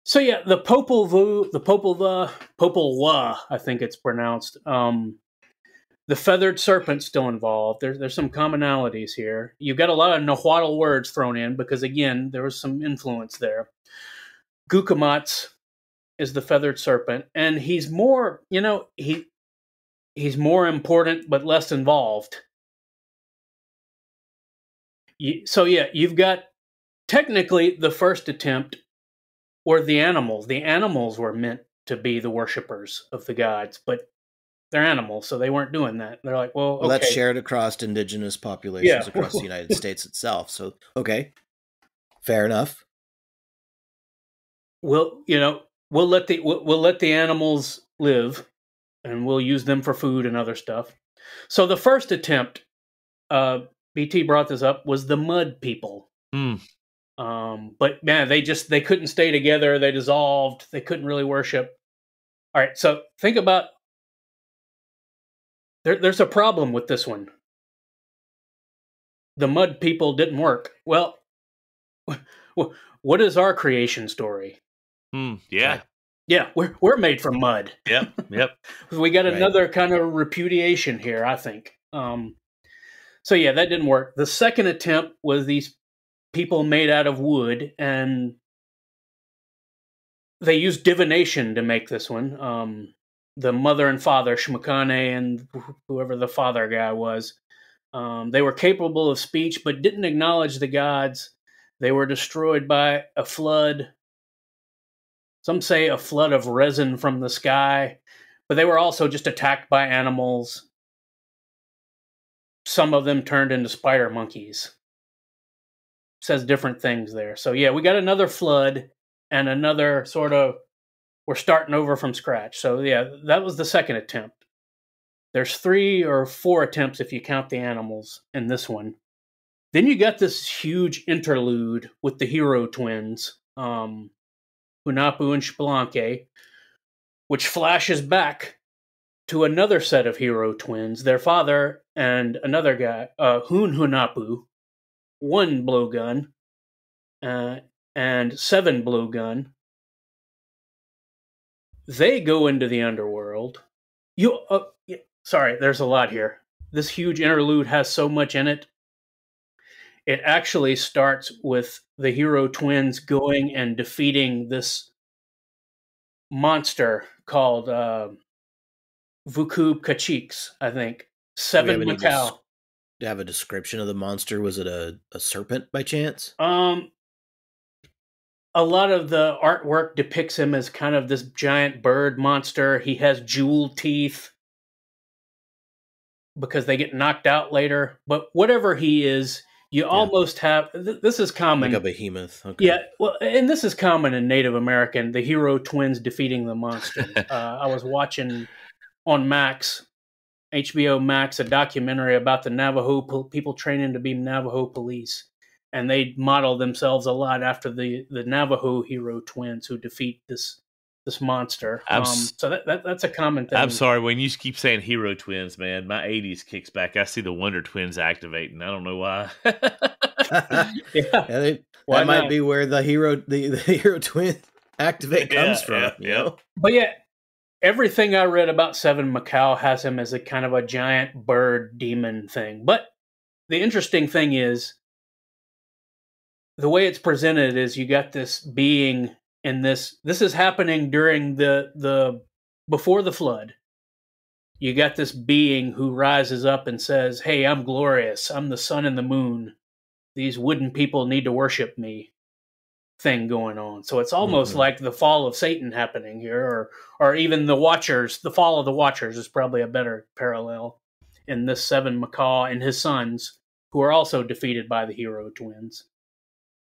So yeah, the Popol Vuh, I think it's pronounced. The feathered serpent still involved. There's some commonalities here. You've got a lot of Nahuatl words thrown in because, again, there was some influence there. Gukamatz is the feathered serpent, and he's more, he's more important but less involved. So yeah, you've got technically the first attempt were the animals. The animals were meant to be the worshipers of the gods, but they're animals, so they weren't doing that. They're like, well, okay. That's shared across indigenous populations across the United States itself. So, okay, fair enough. We'll let the animals live, and we'll use them for food and other stuff. So the first attempt, BT brought this up, was the mud people. But man, they couldn't stay together. They dissolved. They couldn't really worship. All right, so think about. There's a problem with this one. The mud people didn't work. Well, what is our creation story? Yeah. Yeah, we're made from mud. Yep. We got another kind of repudiation here, I think. So yeah, that didn't work. The second attempt was these people made out of wood, and they used divination to make this one. The mother and father, Shmakane and whoever the father guy was, they were capable of speech but didn't acknowledge the gods. They were destroyed by a flood. Some say a flood of resin from the sky, but they were also just attacked by animals. Some of them turned into spider monkeys. Says different things there. So yeah, we got another flood and another sort of we're starting over from scratch. So yeah, that was the second attempt. There's 3 or 4 attempts if you count the animals in this one. Then you got this huge interlude with the hero twins, Hunahpu and Xbalanque, which flashes back to another set of hero twins, their father and another guy, Hunahpu, 1 blowgun, and 7 blowgun. They go into the underworld. Sorry, there's a lot here. This huge interlude has so much in it. It actually starts with the hero twins going and defeating this monster called Vukub Kachiks, I think. 7 Macaw. Do you have a description of the monster? Was it a serpent by chance? A lot of the artwork depicts him as kind of this giant bird monster. He has jeweled teeth because they get knocked out later. But whatever he is, you almost have... This is common. Like a behemoth. Okay. Yeah, well, and this is common in Native American, the hero twins defeating the monster. I was watching on Max, HBO Max, a documentary about the Navajo people training to be Navajo police. And they model themselves a lot after the Navajo hero twins who defeat this monster. So that's a common thing. I'm sorry, when you keep saying hero twins, man, my 80s kicks back. I see the Wonder Twins activating. I don't know why. That might be where the hero twin activate comes from. You know? But yeah, everything I read about 7 Macaw has him as a kind of a giant bird demon thing. But the interesting thing is, the way it's presented is you got this being in this is happening during the before the flood. You got this being who rises up and says, "Hey, I'm glorious. I'm the sun and the moon. These wooden people need to worship me." Thing going on. So it's almost like the fall of Satan happening here, or even the Watchers. The fall of the Watchers is probably a better parallel in this 7 Macaw and his sons, who are also defeated by the hero twins.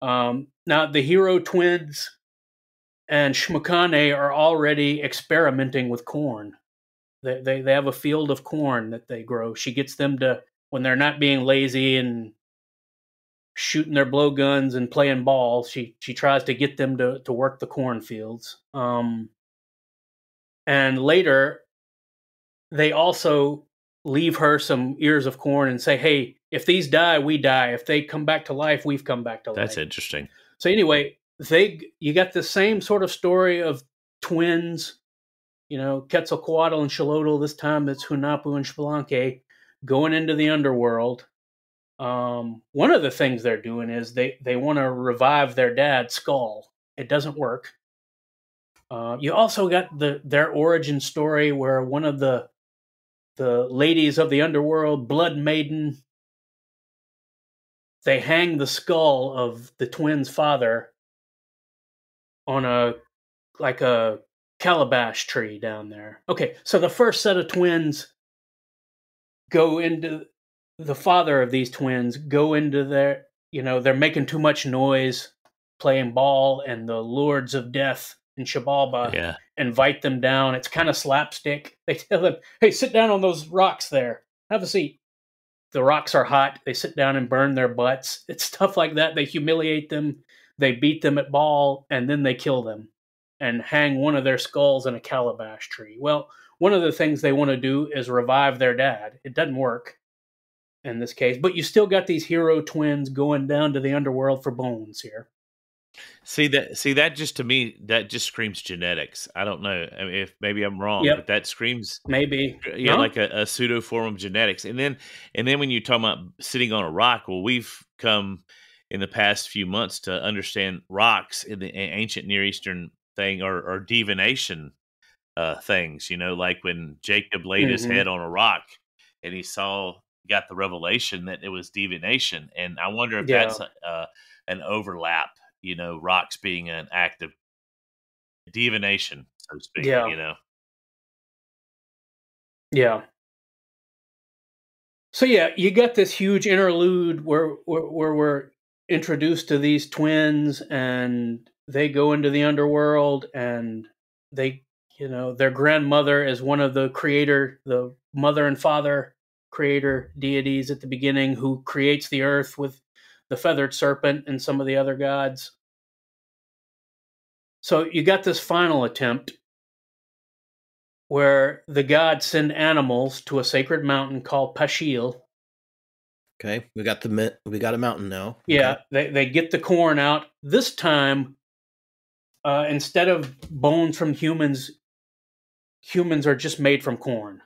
Now, the hero twins and Shmakane are already experimenting with corn. They have a field of corn that they grow. She gets them to, when they're not being lazy and shooting their blowguns and playing ball, she tries to get them to work the cornfields. And later, they also leave her some ears of corn and say, "Hey, if these die, we die. If they come back to life, we've come back to life." That's interesting. So anyway, you got the same sort of story of twins, Quetzalcoatl and Xolotl. This time it's Hunahpu and Xbalanque going into the underworld. One of the things they're doing is they want to revive their dad's skull. It doesn't work. You also got their origin story where one of the ladies of the underworld, Blood Maiden, they hang the skull of the twins' father on a calabash tree down there. Okay, so the first set of twins the father of these twins go into their, they're making too much noise playing ball, and the lords of death in Xibalba invite them down. It's kind of slapstick. They tell them, "Hey, sit down on those rocks there. Have a seat." The rocks are hot. They sit down and burn their butts. It's stuff like that. They humiliate them. They beat them at ball, and then they kill them and hang one of their skulls in a calabash tree. Well, one of the things they want to do is revive their dad. It doesn't work in this case, but you still got these hero twins going down to the underworld for bones here. See that just, to me, that just screams genetics. I don't know. I mean, if maybe I'm wrong, but that screams maybe like a pseudo form of genetics. And then when you talk about sitting on a rock, well, we've come in the past few months to understand rocks in the ancient Near Eastern thing or divination things. Like when Jacob laid his head on a rock and he got the revelation that it was divination. And I wonder if that's an overlap. Rocks being an act of divination, so to speak. Yeah. So you got this huge interlude where we're introduced to these twins, and they go into the underworld, and their grandmother is one of the mother and father creator deities at the beginning, who creates the earth with the feathered serpent and some of the other gods. So you got this final attempt where the gods send animals to a sacred mountain called Pashil. Okay, we got a mountain now. Yeah, they get the corn out. This time, instead of bones from humans are just made from corn.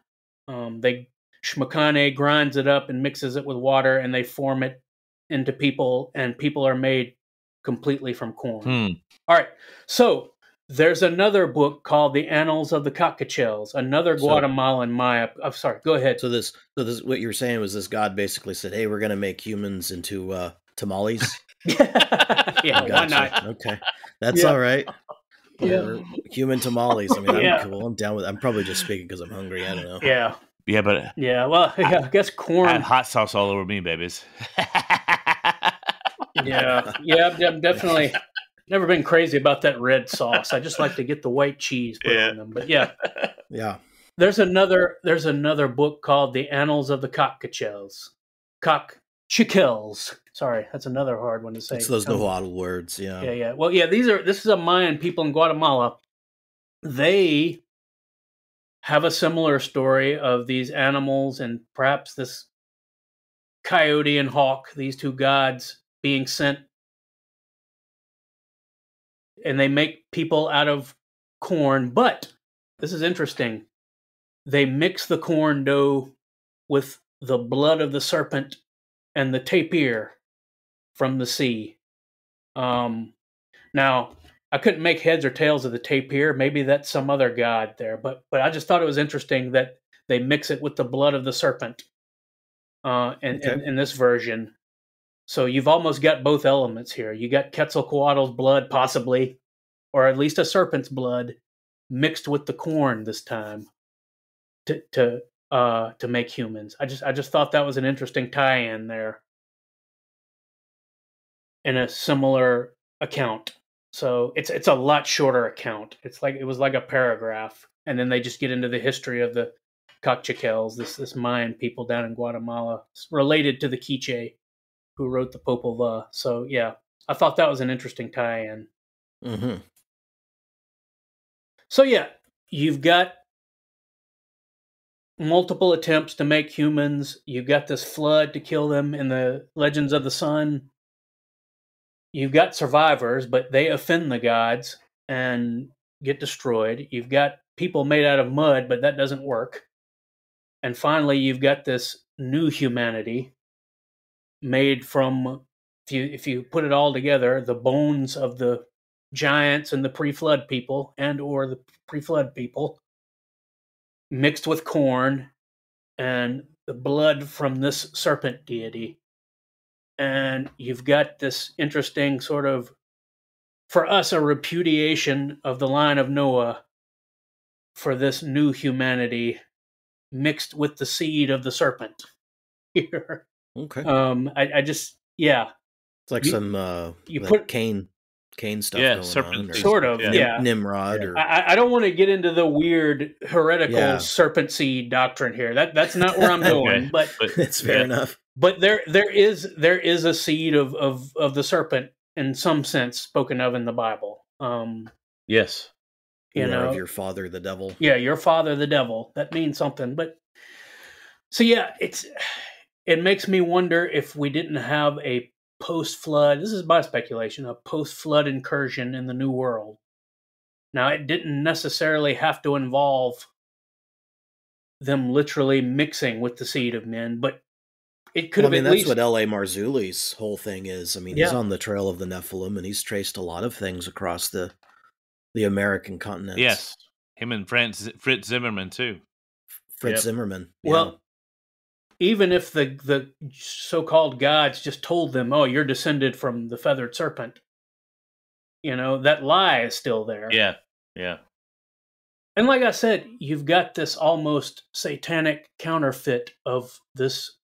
Shmakane grinds it up and mixes it with water, and they form it into people, and people are made completely from corn. All right, so there's another book called The Annals of the Cocachels, another Guatemalan Maya. I'm sorry, go ahead. So this, what you were saying was this god basically said, "Hey, we're going to make humans into tamales." Yeah, why not? Okay, that's all right. Yeah, human tamales. I mean, I'm cool. I'm down with. I'm probably just speaking because I'm hungry. I don't know. Yeah. Yeah, but well, I guess corn. I have hot sauce all over me, babies. Yeah, I'm definitely never been crazy about that red sauce. I just like to get the white cheese put on them. But yeah. There's another book called The Annals of the Cocachels. Cocachels. Sorry, that's another hard one to say. It's those Nahuatl words, yeah. Yeah. Well, yeah, this is a Mayan people in Guatemala. They have a similar story of these animals and perhaps this coyote and hawk, these two gods being sent, and they make people out of corn. But this is interesting. They mix the corn dough with the blood of the serpent and the tapir from the sea. Now, I couldn't make heads or tails of the tapir. Maybe that's some other god there, but I just thought it was interesting that they mix it with the blood of the serpent in this version. So you've almost got both elements here. You got Quetzalcoatl's blood, possibly, or at least a serpent's blood, mixed with the corn this time to make humans. I just thought that was an interesting tie-in there in a similar account. So it's a lot shorter account. It was like a paragraph, and then they just get into the history of the Cocachels, this Mayan people down in Guatemala, related to the Quiche, who wrote the Popol-The. So yeah, I thought that was an interesting tie-in. Mm-hmm. So yeah, you've got multiple attempts to make humans. You've got this flood to kill them in the Legends of the Sun. You've got survivors, but they offend the gods and get destroyed. You've got people made out of mud, but that doesn't work. And finally, you've got this new humanity made from, if you put it all together, the bones of the giants and the pre-flood people or the pre-flood people mixed with corn and the blood from this serpent deity. And you've got this interesting sort of, for us, a repudiation of the line of Noah for this new humanity mixed with the seed of the serpent here. Okay. I just, yeah. It's like you put Cain stuff going serpent, on. Sort of, yeah. Nimrod. Or... I don't want to get into the weird heretical serpent seed doctrine here. That's not where I'm going. but it's fair enough. But there is a seed of the serpent in some sense spoken of in the Bible. Yes. You know, of your father the devil. Yeah, your father the devil. That means something. But so yeah, it makes me wonder if we didn't have a post-flood, this is my speculation, a post-flood incursion in the New World. Now, it didn't necessarily have to involve them literally mixing with the seed of men, but it could have at least... that's what L.A. Marzulli's whole thing is. I mean, he's on the trail of the Nephilim, and he's traced a lot of things across the American continent. Yes. Him and Fritz Zimmerman, too. Fritz Zimmerman. Yeah. Well, even if the so-called gods just told them, oh, you're descended from the feathered serpent, that lie is still there. Yeah, yeah. And like I said, you've got this almost satanic counterfeit of this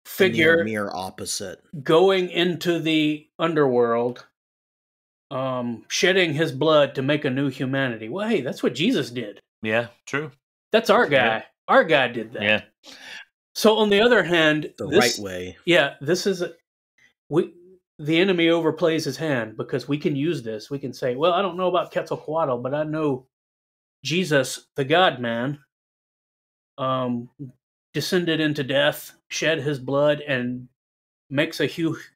figure, mere opposite, going into the underworld, shedding his blood to make a new humanity. Well, hey, that's what Jesus did. Yeah, true. That's our guy. Yeah. Our guy did that. Yeah. So on the other hand, right way. Yeah, this is the enemy overplays his hand, because we can use this. We can say, well, I don't know about Quetzalcoatl, but I know Jesus, the God-man, descended into death, shed his blood, and makes a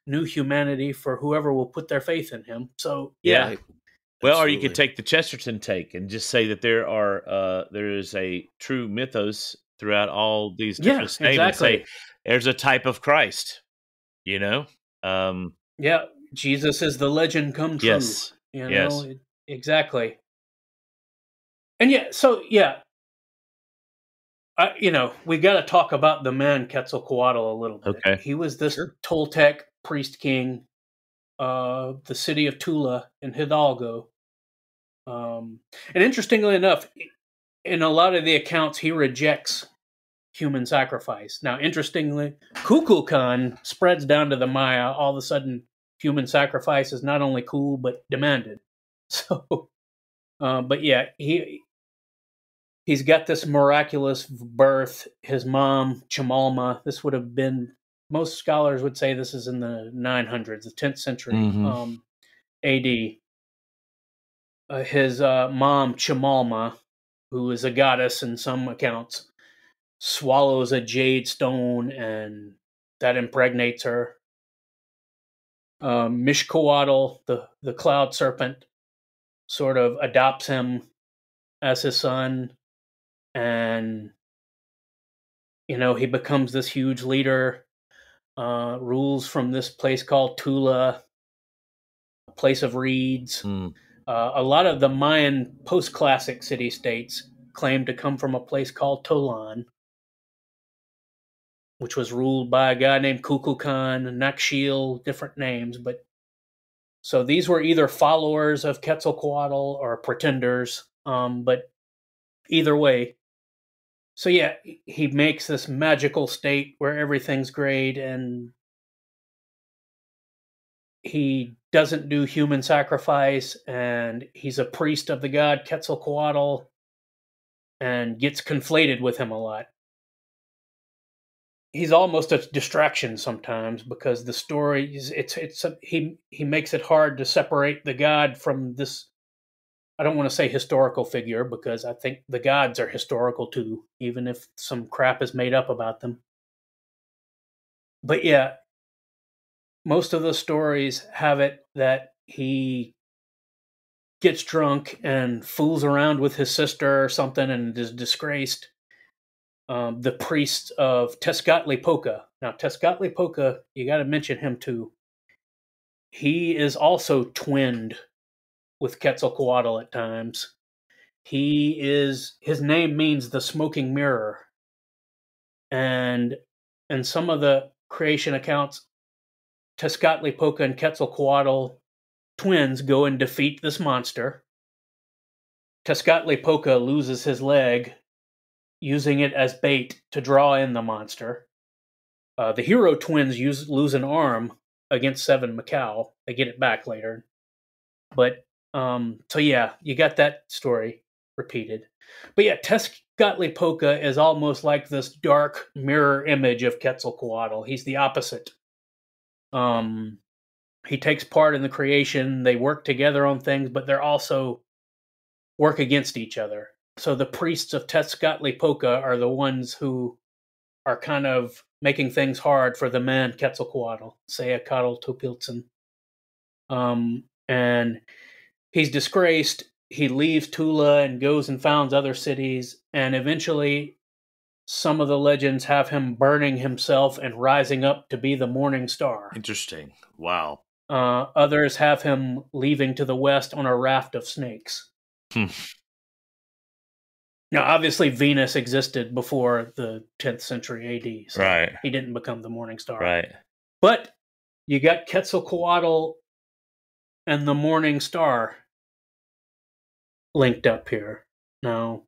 new humanity for whoever will put their faith in him. So, yeah. Right. Well, or you could take the Chesterton take and just say that there is a true mythos throughout all these different states. Exactly. And say there's a type of Christ, Yeah, Jesus is the legend come true. Yes. Exactly. And we got to talk about the man Quetzalcoatl a little bit. Okay. He was this Toltec priest king, the city of Tula in Hidalgo. And interestingly enough, in a lot of the accounts, he rejects human sacrifice. Now, interestingly, Kukulkan spreads down to the Maya. All of a sudden, human sacrifice is not only cool, but demanded. So, but yeah, he's got this miraculous birth. His mom, Chimalma, this would have been, most scholars would say this is in the 900s, the 10th century AD. His mom, Chimalma, who is a goddess in some accounts, swallows a jade stone, and that impregnates her. Mishcoatl, the cloud serpent, sort of adopts him as his son, and he becomes this huge leader, rules from this place called Tula, a place of reeds. A lot of the Mayan post-classic city-states claim to come from a place called Tolan, which was ruled by a guy named Kukulkan, Nakshil, different names. But so these were either followers of Quetzalcoatl or pretenders. But either way, so yeah, he makes this magical state where everything's great, and he doesn't do human sacrifice, and he's a priest of the god Quetzalcoatl, and gets conflated with him a lot. He's almost a distraction sometimes, because the story is he makes it hard to separate the god from this. I don't want to say historical figure, because I think the gods are historical too, even if some crap is made up about them. But yeah, most of the stories have it that he gets drunk and fools around with his sister or something and is disgraced. The priest of Tezcatlipoca. Now, Tezcatlipoca, you got to mention him too. He is also twinned with Quetzalcoatl at times. His name means the smoking mirror. And in some of the creation accounts, Tezcatlipoca and Quetzalcoatl twins go and defeat this monster. Tezcatlipoca loses his leg, using it as bait to draw in the monster. The hero twins lose an arm against 7 Macaw. They get it back later. But, so yeah, you got that story repeated. But yeah, Tezcatlipoca is almost like this dark mirror image of Quetzalcoatl. He's the opposite. He takes part in the creation. They work together on things, but they're also work against each other. So the priests of Tezcatlipoca are the ones who are kind of making things hard for the man Quetzalcoatl, Sayacatl Topiltzin. And he's disgraced. He leaves Tula and goes and founds other cities. And eventually, some of the legends have him burning himself and rising up to be the morning star. Interesting. Wow. Others have him leaving to the west on a raft of snakes. Now, obviously, Venus existed before the 10th century AD. So right. He didn't become the morning star. Right. But you got Quetzalcoatl and the morning star linked up here. Now,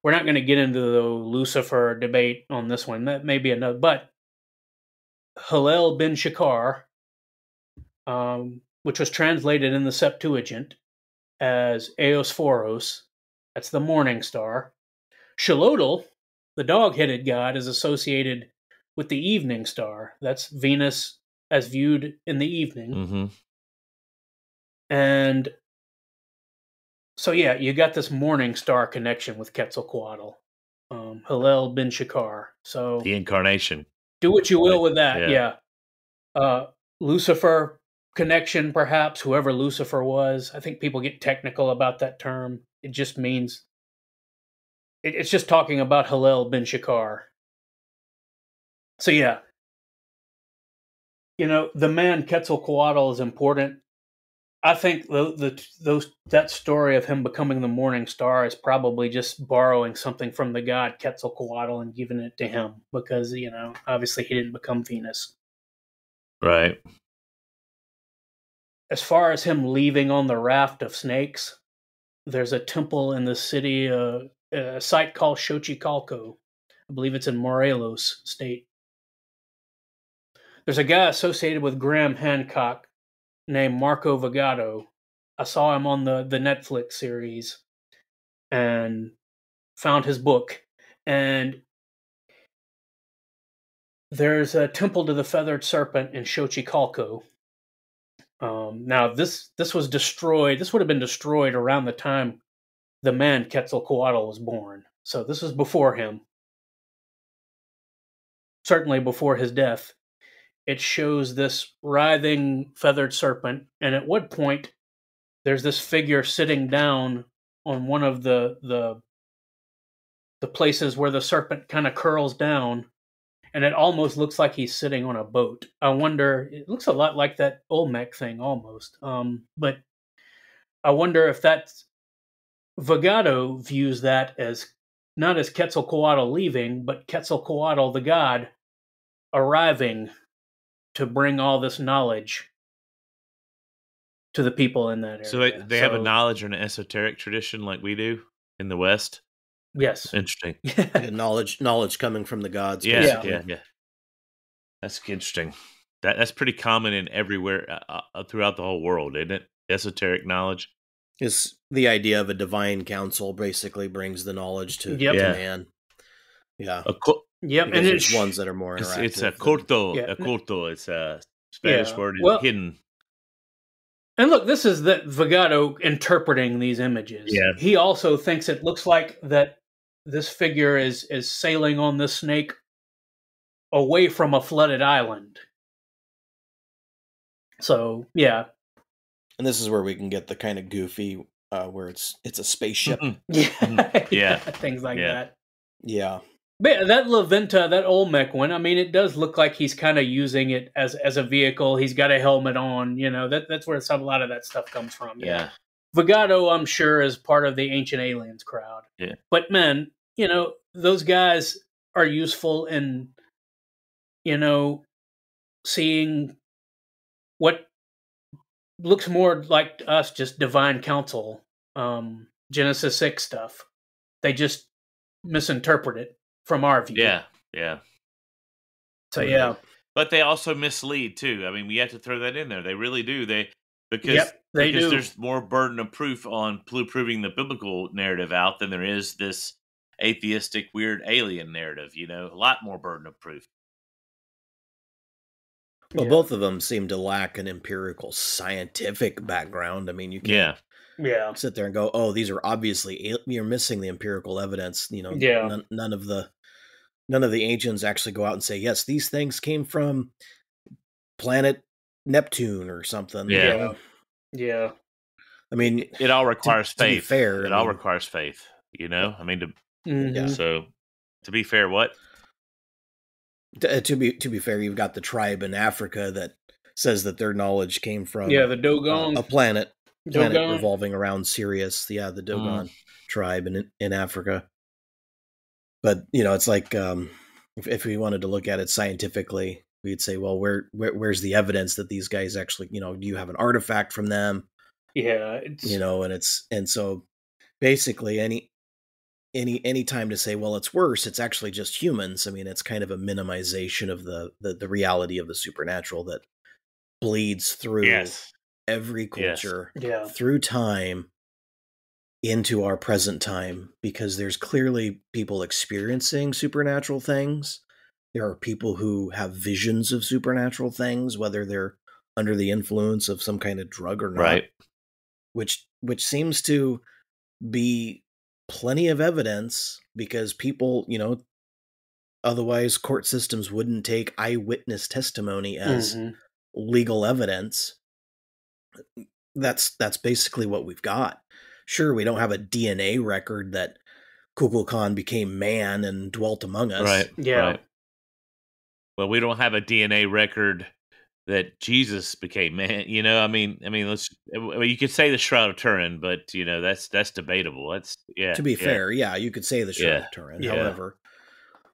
we're not going to get into the Lucifer debate on this one. That may be another. But Hillel ben Shakar, which was translated in the Septuagint as Eosphoros. That's the morning star. Xolotl, the dog-headed god, is associated with the evening star. That's Venus as viewed in the evening. Mm-hmm. And so, yeah, you got this morning star connection with Quetzalcoatl, Hillel bin Shakar. So the incarnation. Do what you will with that. Yeah. Lucifer connection, perhaps, whoever Lucifer was. I think people get technical about that term. It just means it's just talking about Hillel bin Shakar. So yeah, the man Quetzalcoatl is important. I think that story of him becoming the morning star is probably just borrowing something from the god Quetzalcoatl and giving it to him because, obviously he didn't become Venus. Right. As far as him leaving on the raft of snakes, there's a temple in the city, a site called Xochicalco. I believe it's in Morelos State. There's a guy associated with Graham Hancock named Marco Vegado. I saw him on the Netflix series and found his book. And there's a temple to the Feathered Serpent in Xochicalco. Now, this was destroyed. This would have been destroyed around the time the man Quetzalcoatl was born. So this was before him. Certainly before his death. It shows this writhing feathered serpent, and at one point, there's this figure sitting down on one of the places where the serpent kind of curls down, and it almost looks like he's sitting on a boat. I wonder, it looks a lot like that Olmec thing almost, but I wonder if that's Vegado views that as not as Quetzalcoatl leaving, but Quetzalcoatl the god arriving to bring all this knowledge to the people in that area. So they have a knowledge or an esoteric tradition like we do in the West? Yes. Interesting. knowledge coming from the gods. Yeah. That's interesting. That's pretty common in everywhere throughout the whole world, isn't it? Esoteric knowledge. Is the idea of a divine council basically brings the knowledge to man. Yeah. And there's ones that are more interactive. It's a corto. A corto. It's a Spanish word. Hidden. And look, this is that Vegado interpreting these images. Yeah. He also thinks it looks like that this figure is sailing on this snake away from a flooded island. So, yeah. And this is where we can get the kind of goofy, where it's a spaceship. Yeah. Things like that. Yeah. But that La Venta, that Olmec one, I mean, it does look like he's kind of using it as a vehicle. He's got a helmet on, that's where a lot of that stuff comes from. Yeah. Vegado, I'm sure, is part of the Ancient Aliens crowd. Yeah. But man, those guys are useful in, seeing what looks more like to us just divine counsel, Genesis 6 stuff. They just misinterpret it from our view. Yeah. So yeah. But they also mislead too. I mean, we have to throw that in there. They really do. Because there's more burden of proof on proving the biblical narrative out than there is this atheistic weird alien narrative, a lot more burden of proof. Well, both of them seem to lack an empirical scientific background. I mean, you can't sit there and go, "Oh, these are obviously you're missing the empirical evidence." None of the ancients actually go out and say, "Yes, these things came from planet Neptune or something." Yeah. I mean, it all requires faith. To be fair, it all requires faith. I mean, so to be fair, what? To be fair, you've got the tribe in Africa that says that their knowledge came from the Dogon, a planet revolving around Sirius. Yeah, the Dogon tribe in Africa. But it's like if we wanted to look at it scientifically, we'd say, well, where's the evidence that these guys actually, do you have an artifact from them? Yeah, and so basically any time to say, well, it's worse, it's actually just humans. I mean, it's kind of a minimization of the reality of the supernatural that bleeds through every culture Yeah. through time into our present time, because there's clearly people experiencing supernatural things. There are people who have visions of supernatural things, whether they're under the influence of some kind of drug or not, Right. which seems to be plenty of evidence, because people, otherwise court systems wouldn't take eyewitness testimony as legal evidence. That's basically what we've got. Sure, we don't have a DNA record that Kukulkan became man and dwelt among us. Right. Yeah. Right. Well, we don't have a DNA record that Jesus became man. I mean, you could say the Shroud of Turin, but that's debatable. That's To be fair, you could say the Shroud of Turin. Yeah. However,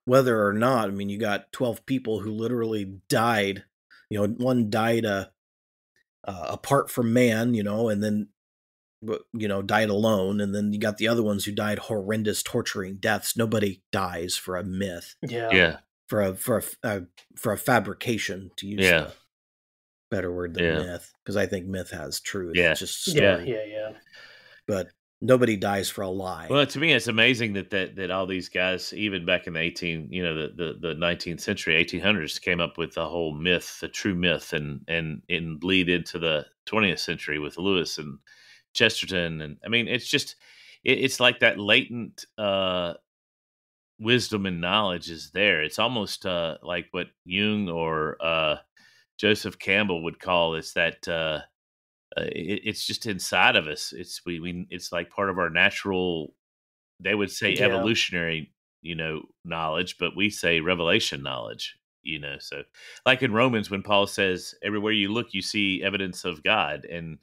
whether or not, you got 12 people who literally died. One died apart from man, and then died alone, and then you got the other ones who died horrendous, torturing deaths. Nobody dies for a myth. Yeah. For a fabrication, to use a better word than myth, because I think myth has truth. Yeah. It's just story. Yeah. But nobody dies for a lie. Well, to me, it's amazing that all these guys, even back in the the 19th century, 1800s, came up with the whole myth, the true myth, and bleed into the 20th century with Lewis and Chesterton. And I mean, it's just, it's like that latent wisdom and knowledge is there. It's almost like what Jung or Joseph Campbell would call it's that it's just inside of us. It's it's like part of our natural, they would say evolutionary, knowledge, but we say revelation knowledge, so like in Romans, when Paul says, everywhere you look, you see evidence of God. And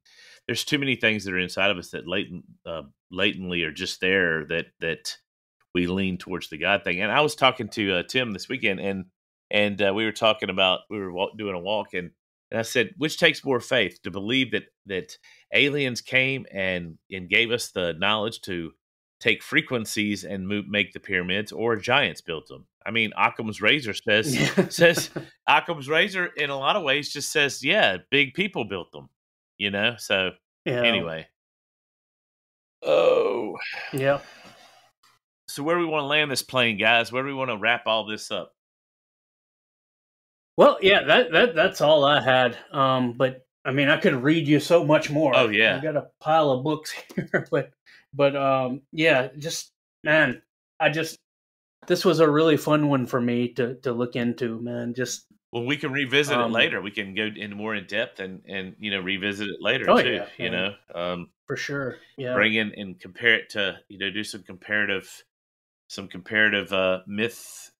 there's too many things that are inside of us that latently are just there, that we lean towards the God thing. And I was talking to Tim this weekend, and we were talking about, we were doing a walk, and I said, which takes more faith, to believe that aliens came and gave us the knowledge to take frequencies and make the pyramids, or giants built them? I mean, Occam's razor says Occam's razor in a lot of ways just says, big people built them, So anyway. Oh. Yeah. So where do we want to land this plane, guys? Where do we want to wrap all this up? Well, yeah, that's all I had. But I mean, I could read you so much more. Oh yeah, I got a pile of books here, but yeah, just man, this was a really fun one for me to look into, man. Just we can revisit it later. We can go into more in depth and revisit it later too. For sure. Yeah, bring in and compare it to do some comparative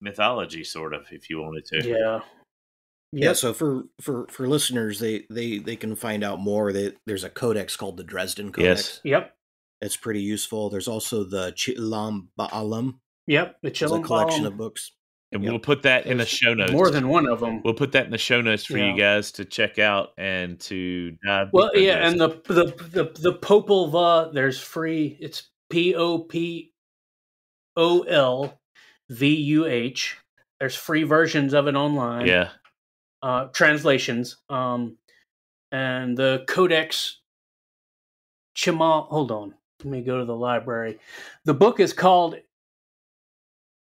mythology, sort of, if you wanted to. Yeah. Yeah, so for listeners, they can find out more. There's a codex called the Dresden Codex. Yes. Yep. It's pretty useful. There's also the Chilam Ba'alam. Yep, the Chilam Ba'alam. It's a collection of books. And we'll put that in the show notes. More than one of them. We'll put that in the show notes for you guys to check out and to dive. Well, yeah, and the Popol Vuh, there's free. It's POPOLVUH. There's free versions of it online. Yeah. Translations. And the Codex Chimal. Hold on. Let me go to the library. The book is called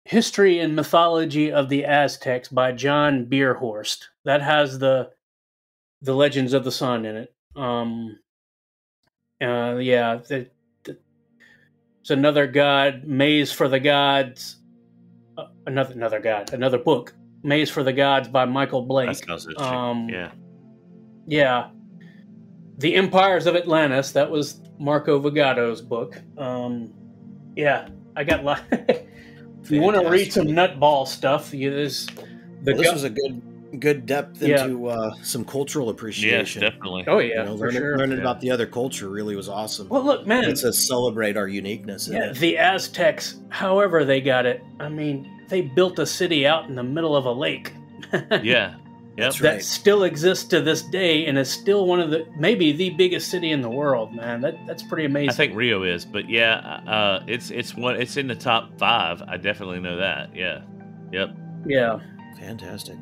History and Mythology of the Aztecs by John Bierhorst. That has the Legends of the Sun in it. It's another god, Maize for the Gods. Another book, Maize for the Gods by Michael Blake. That sounds interesting. Yeah. The Empires of Atlantis. That was Marco Vagato's book. I got if you want to read some nutball stuff, this was a good depth into some cultural appreciation. Yes, definitely. Oh yeah, for sure. Learning about the other culture really was awesome. Well, look, man, it's to celebrate our uniqueness. Yeah, the Aztecs, however they got it. I mean, they built a city out in the middle of a lake. Yeah. Yep. That still exists to this day, and is still one of maybe the biggest city in the world, man. That's pretty amazing. I think Rio is, but it's in the top 5. I definitely know that. Yeah. Yep. Yeah. Fantastic.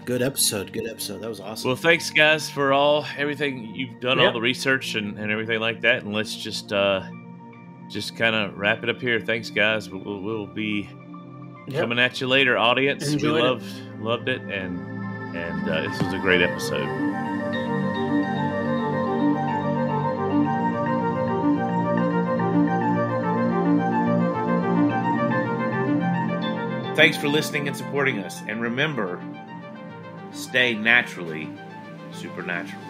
Good episode. That was awesome. Well, thanks, guys, for everything you've done, all the research and everything like that. And let's just kind of wrap it up here. Thanks, guys. We'll be coming at you later, audience. Enjoyed We loved it, and this was a great episode. Thanks for listening and supporting us. And remember, stay naturally supernatural.